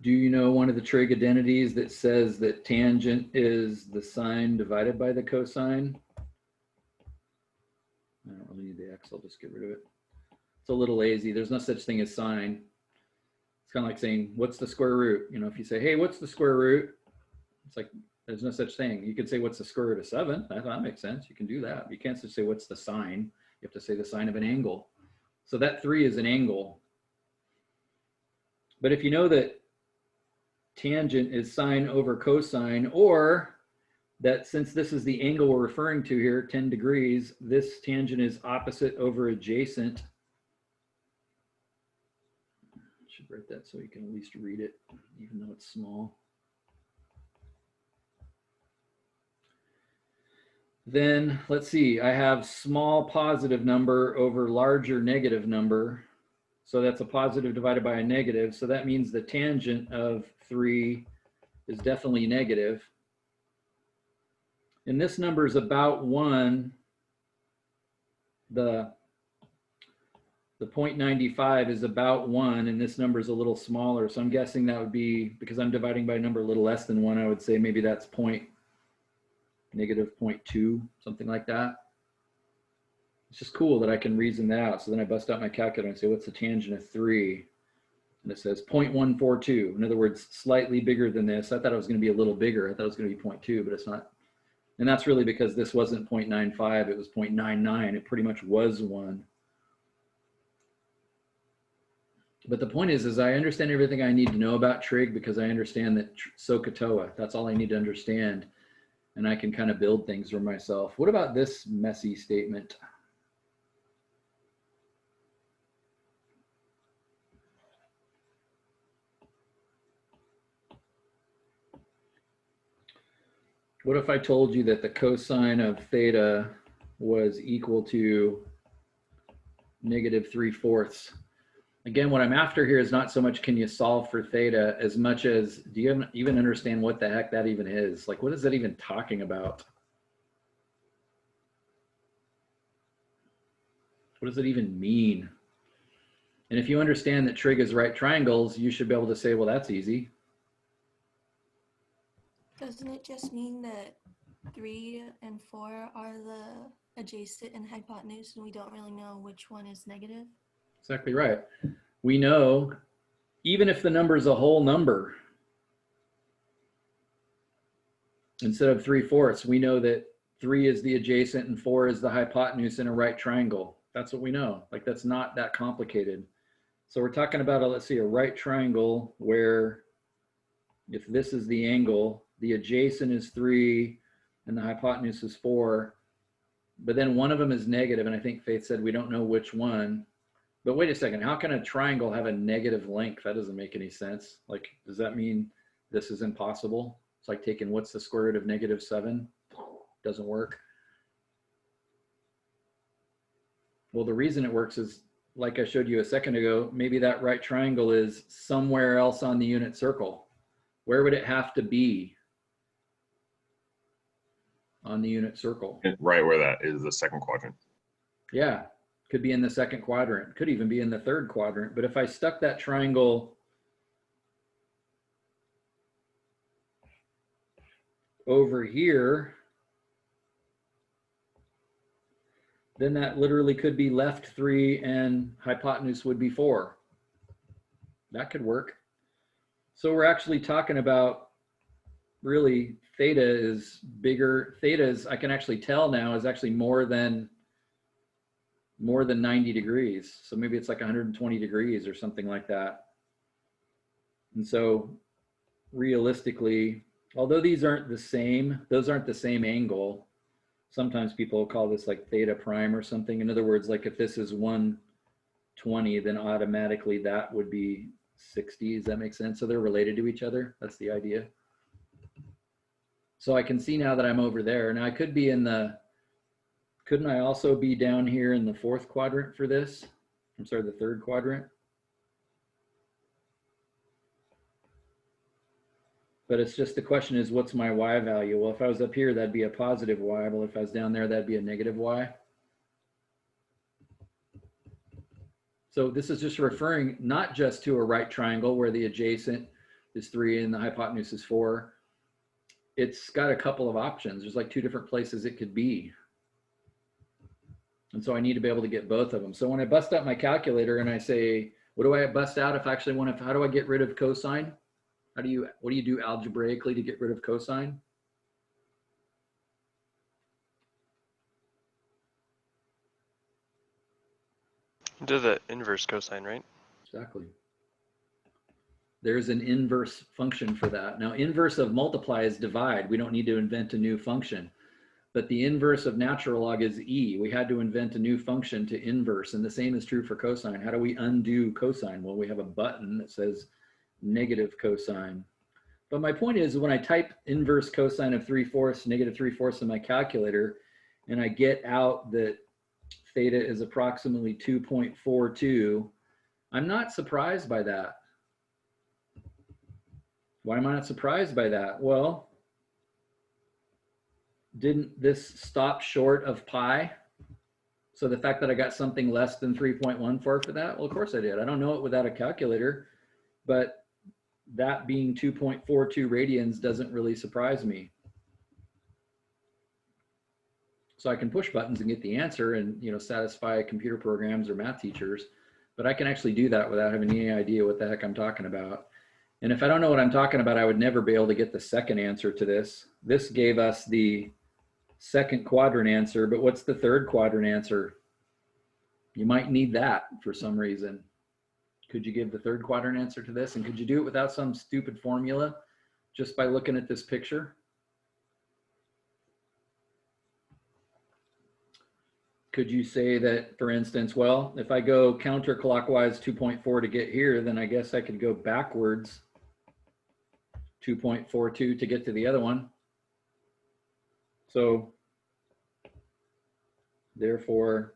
Do you know one of the trig identities that says that tangent is the sine divided by the cosine? I don't really need the x, I'll just get rid of it. It's a little lazy. There's no such thing as sine. It's kind of like saying, what's the square root? You know, if you say, hey, what's the square root? It's like, there's no such thing. You could say, what's the square root of 7? That makes sense. You can do that. You can't just say, what's the sine? You have to say the sine of an angle. So that 3 is an angle. But if you know that tangent is sine over cosine, or that since this is the angle we're referring to here, 10 degrees, this tangent is opposite over adjacent. I should write that so you can at least read it, even though it's small. Then let's see, I have small positive number over larger negative number. So that's a positive divided by a negative. So that means the tangent of 3 is definitely negative. And this number is about 1. The 0.95 is about 1, and this number is a little smaller. So I'm guessing that would be, because I'm dividing by a number a little less than 1, I would say maybe that's negative 0.2, something like that. It's just cool that I can reason that out. So then I bust out my calculator and say, what's the tangent of 3? And it says 0.142. In other words, slightly bigger than this. I thought it was going to be a little bigger. I thought it was going to be 0.2, but it's not. And that's really because this wasn't 0.95, it was 0.99. It pretty much was 1. But the point is I understand everything I need to know about trig because I understand that SOHCAHTOA, that's all I need to understand. And I can kind of build things for myself. What about this messy statement? What if I told you that the cosine of theta was equal to -3/4? Again, what I'm after here is not so much can you solve for theta as much as do you even understand what the heck that even is? Like, what is that even talking about? What does it even mean? And if you understand that trig is right triangles, you should be able to say, well, that's easy. Doesn't it just mean that 3 and 4 are the adjacent and hypotenuse, and we don't really know which one is negative? Exactly right. We know, even if the number is a whole number, instead of 3/4, we know that 3 is the adjacent and 4 is the hypotenuse in a right triangle. That's what we know. Like, that's not that complicated. So we're talking about, let's see, a right triangle where if this is the angle, the adjacent is 3 and the hypotenuse is 4, but then one of them is negative, and I think Faith said we don't know which one. But wait a second, how can a triangle have a negative length? That doesn't make any sense. Like, does that mean this is impossible? It's like taking what's the square root of -7? Doesn't work. Well, the reason it works is, like I showed you a second ago, maybe that right triangle is somewhere else on the unit circle. Where would it have to be on the unit circle? Right where that is, the second quadrant. Yeah, could be in the second quadrant, could even be in the third quadrant. But if I stuck that triangle over here, then that literally could be left 3 and hypotenuse would be 4. That could work. So we're actually talking about, really, theta is bigger. Theta is, I can actually tell now, is actually more than 90 degrees. So maybe it's like 120 degrees or something like that. And so realistically, although these aren't the same, those aren't the same angle. Sometimes people call this like theta prime or something. In other words, like if this is 120, then automatically that would be 60. Does that make sense? So they're related to each other. That's the idea. So I can see now that I'm over there. Now I could be in the, couldn't I also be down here in the fourth quadrant for this? I'm sorry, the third quadrant. But it's just the question is, what's my y value? Well, if I was up here, that'd be a positive y. Well, if I was down there, that'd be a negative y. So this is just referring not just to a right triangle where the adjacent is 3 and the hypotenuse is 4. It's got a couple of options. There's like 2 different places it could be. And so I need to be able to get both of them. So when I bust out my calculator and I say, what do I bust out if I actually want to, how do I get rid of cosine? What do you do algebraically to get rid of cosine? Do the inverse cosine, right? Exactly. There's an inverse function for that. Now, inverse of multiply is divide. We don't need to invent a new function. But the inverse of natural log is e. We had to invent a new function to inverse. And the same is true for cosine. How do we undo cosine? Well, we have a button that says negative cosine. But my point is, when I type inverse cosine of 3/4, -3/4 in my calculator, and I get out that theta is approximately 2.42, I'm not surprised by that. Why am I not surprised by that? Well, didn't this stop short of pi? So the fact that I got something less than 3.14 for that, well, of course I did. I don't know it without a calculator, but that being 2.42 radians doesn't really surprise me. So I can push buttons and get the answer and, you know, satisfy computer programs or math teachers. But I can actually do that without having any idea what the heck I'm talking about. And if I don't know what I'm talking about, I would never be able to get the second answer to this. This gave us the second quadrant answer, but what's the third quadrant answer? You might need that for some reason. Could you give the third quadrant answer to this? And could you do it without some stupid formula, just by looking at this picture? Could you say that, for instance, well, if I go counterclockwise 2.4 to get here, then I guess I could go backwards 2.42 to get to the other one. So therefore,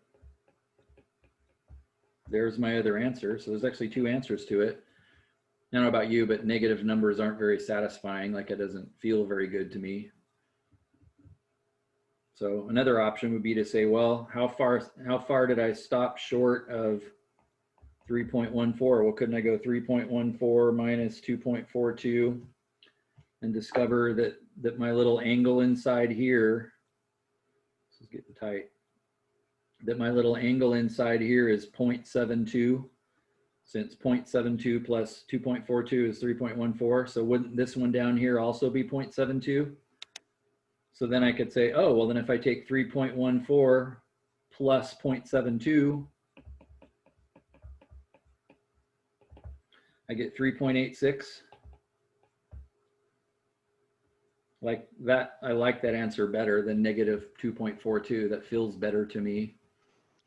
there's my other answer. So there's actually two answers to it. I don't know about you, but negative numbers aren't very satisfying. Like, it doesn't feel very good to me. So another option would be to say, well, how far did I stop short of 3.14? Well, couldn't I go 3.14 minus 2.42 and discover that my little angle inside here, this is getting tight, that my little angle inside here is 0.72, since 0.72 plus 2.42 is 3.14. So wouldn't this one down here also be 0.72? So then I could say, oh, well, then if I take 3.14 plus 0.72, I get 3.86. Like that, I like that answer better than negative 2.42. That feels better to me.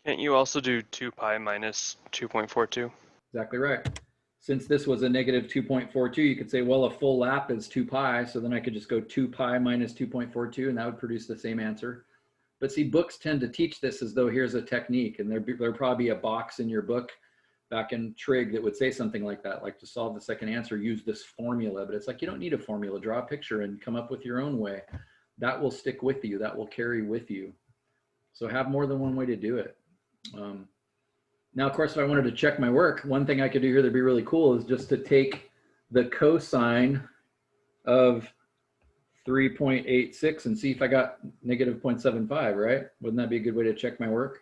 Can't you also do 2 pi minus 2.42? Exactly right. Since this was a negative 2.42, you could say, well, a full lap is 2 pi. So then I could just go 2 pi minus 2.42, and that would produce the same answer. But see, books tend to teach this as though here's a technique, and there'd probably be a box in your book back in trig that would say something like that, like to solve the second answer, use this formula. But it's like, you don't need a formula. Draw a picture and come up with your own way. That will stick with you. That will carry with you. So have more than one way to do it. Now, of course, if I wanted to check my work, one thing I could do here that'd be really cool is just to take the cosine of 3.86 and see if I got negative 0.75, right? Wouldn't that be a good way to check my work?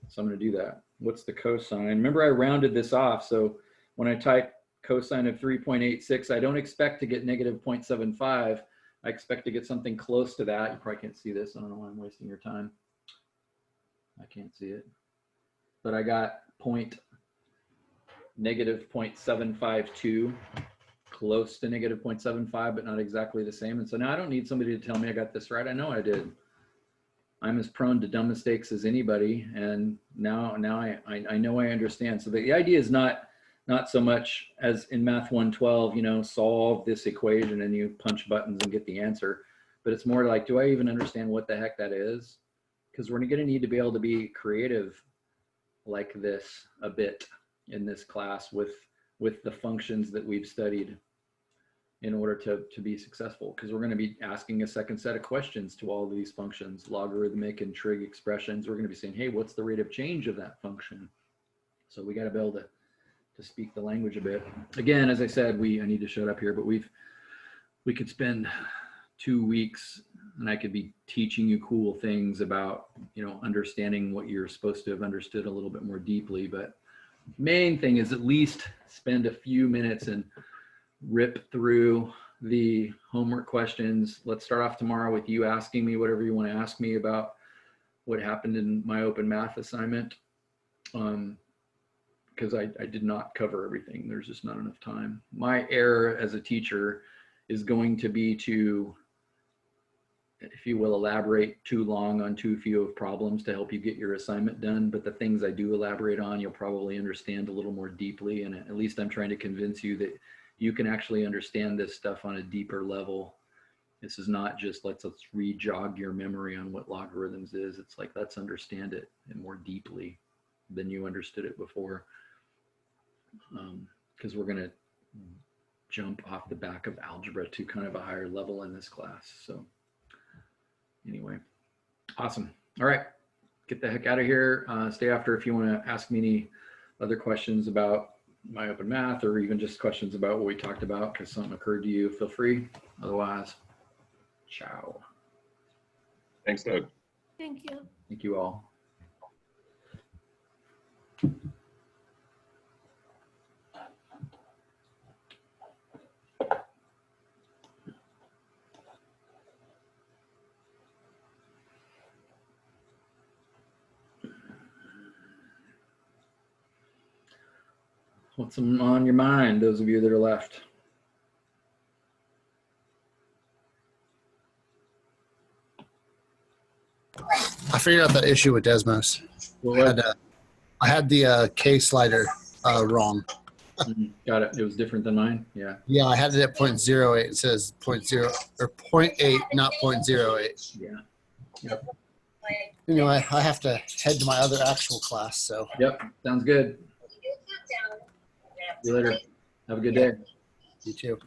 So I'm going to do that. What's the cosine? Remember, I rounded this off. So when I type cosine of 3.86, I don't expect to get negative 0.75. I expect to get something close to that. You probably can't see this. I don't know why I'm wasting your time. I can't see it. But I got negative 0.752, close to negative 0.75, but not exactly the same. And so now I don't need somebody to tell me I got this right. I know I did. I'm as prone to dumb mistakes as anybody. And now I know I understand. So the idea is not so much as in Math 112, you know, solve this equation and you punch buttons and get the answer. But it's more like, do I even understand what the heck that is? Because we're going to need to be able to be creative like this a bit in this class with the functions that we've studied in order to be successful, because we're going to be asking a second set of questions to all of these functions, logarithmic and trig expressions. We're going to be saying, hey, what's the rate of change of that function? So we got to be able to speak the language a bit. Again, as I said, I need to shut up here, but we could spend 2 weeks and I could be teaching you cool things about, you know, understanding what you're supposed to have understood a little bit more deeply. But main thing is at least spend a few minutes and rip through the homework questions. Let's start off tomorrow with you asking me whatever you want to ask me about what happened in my open math assignment. Because I did not cover everything. There's just not enough time. My error as a teacher is going to be to, if you will, elaborate too long on too few of problems to help you get your assignment done. But the things I do elaborate on, you'll probably understand a little more deeply. And at least I'm trying to convince you that you can actually understand this stuff on a deeper level. This is not just let's re-jog your memory on what logarithms is. It's like, let's understand it and more deeply than you understood it before. Because we're going to jump off the back of algebra to kind of a higher level in this class. So anyway, awesome. All right, get the heck out of here. Stay after if you want to ask me any other questions about my open math or even just questions about what we talked about because something occurred to you, feel free. Otherwise, ciao. Thanks, Doug. Thank you. Thank you all. What's on your mind, those of you that are left? I figured out the issue with Desmos. What? I had the K slider wrong. Got it. It was different than mine. Yeah. Yeah, I had it at 0.08. It says 0.0 or 0.8, not 0.08. Yeah. Yep. Anyway, I have to head to my other actual class. So. Yep. Sounds good. See you later. Have a good day. You too.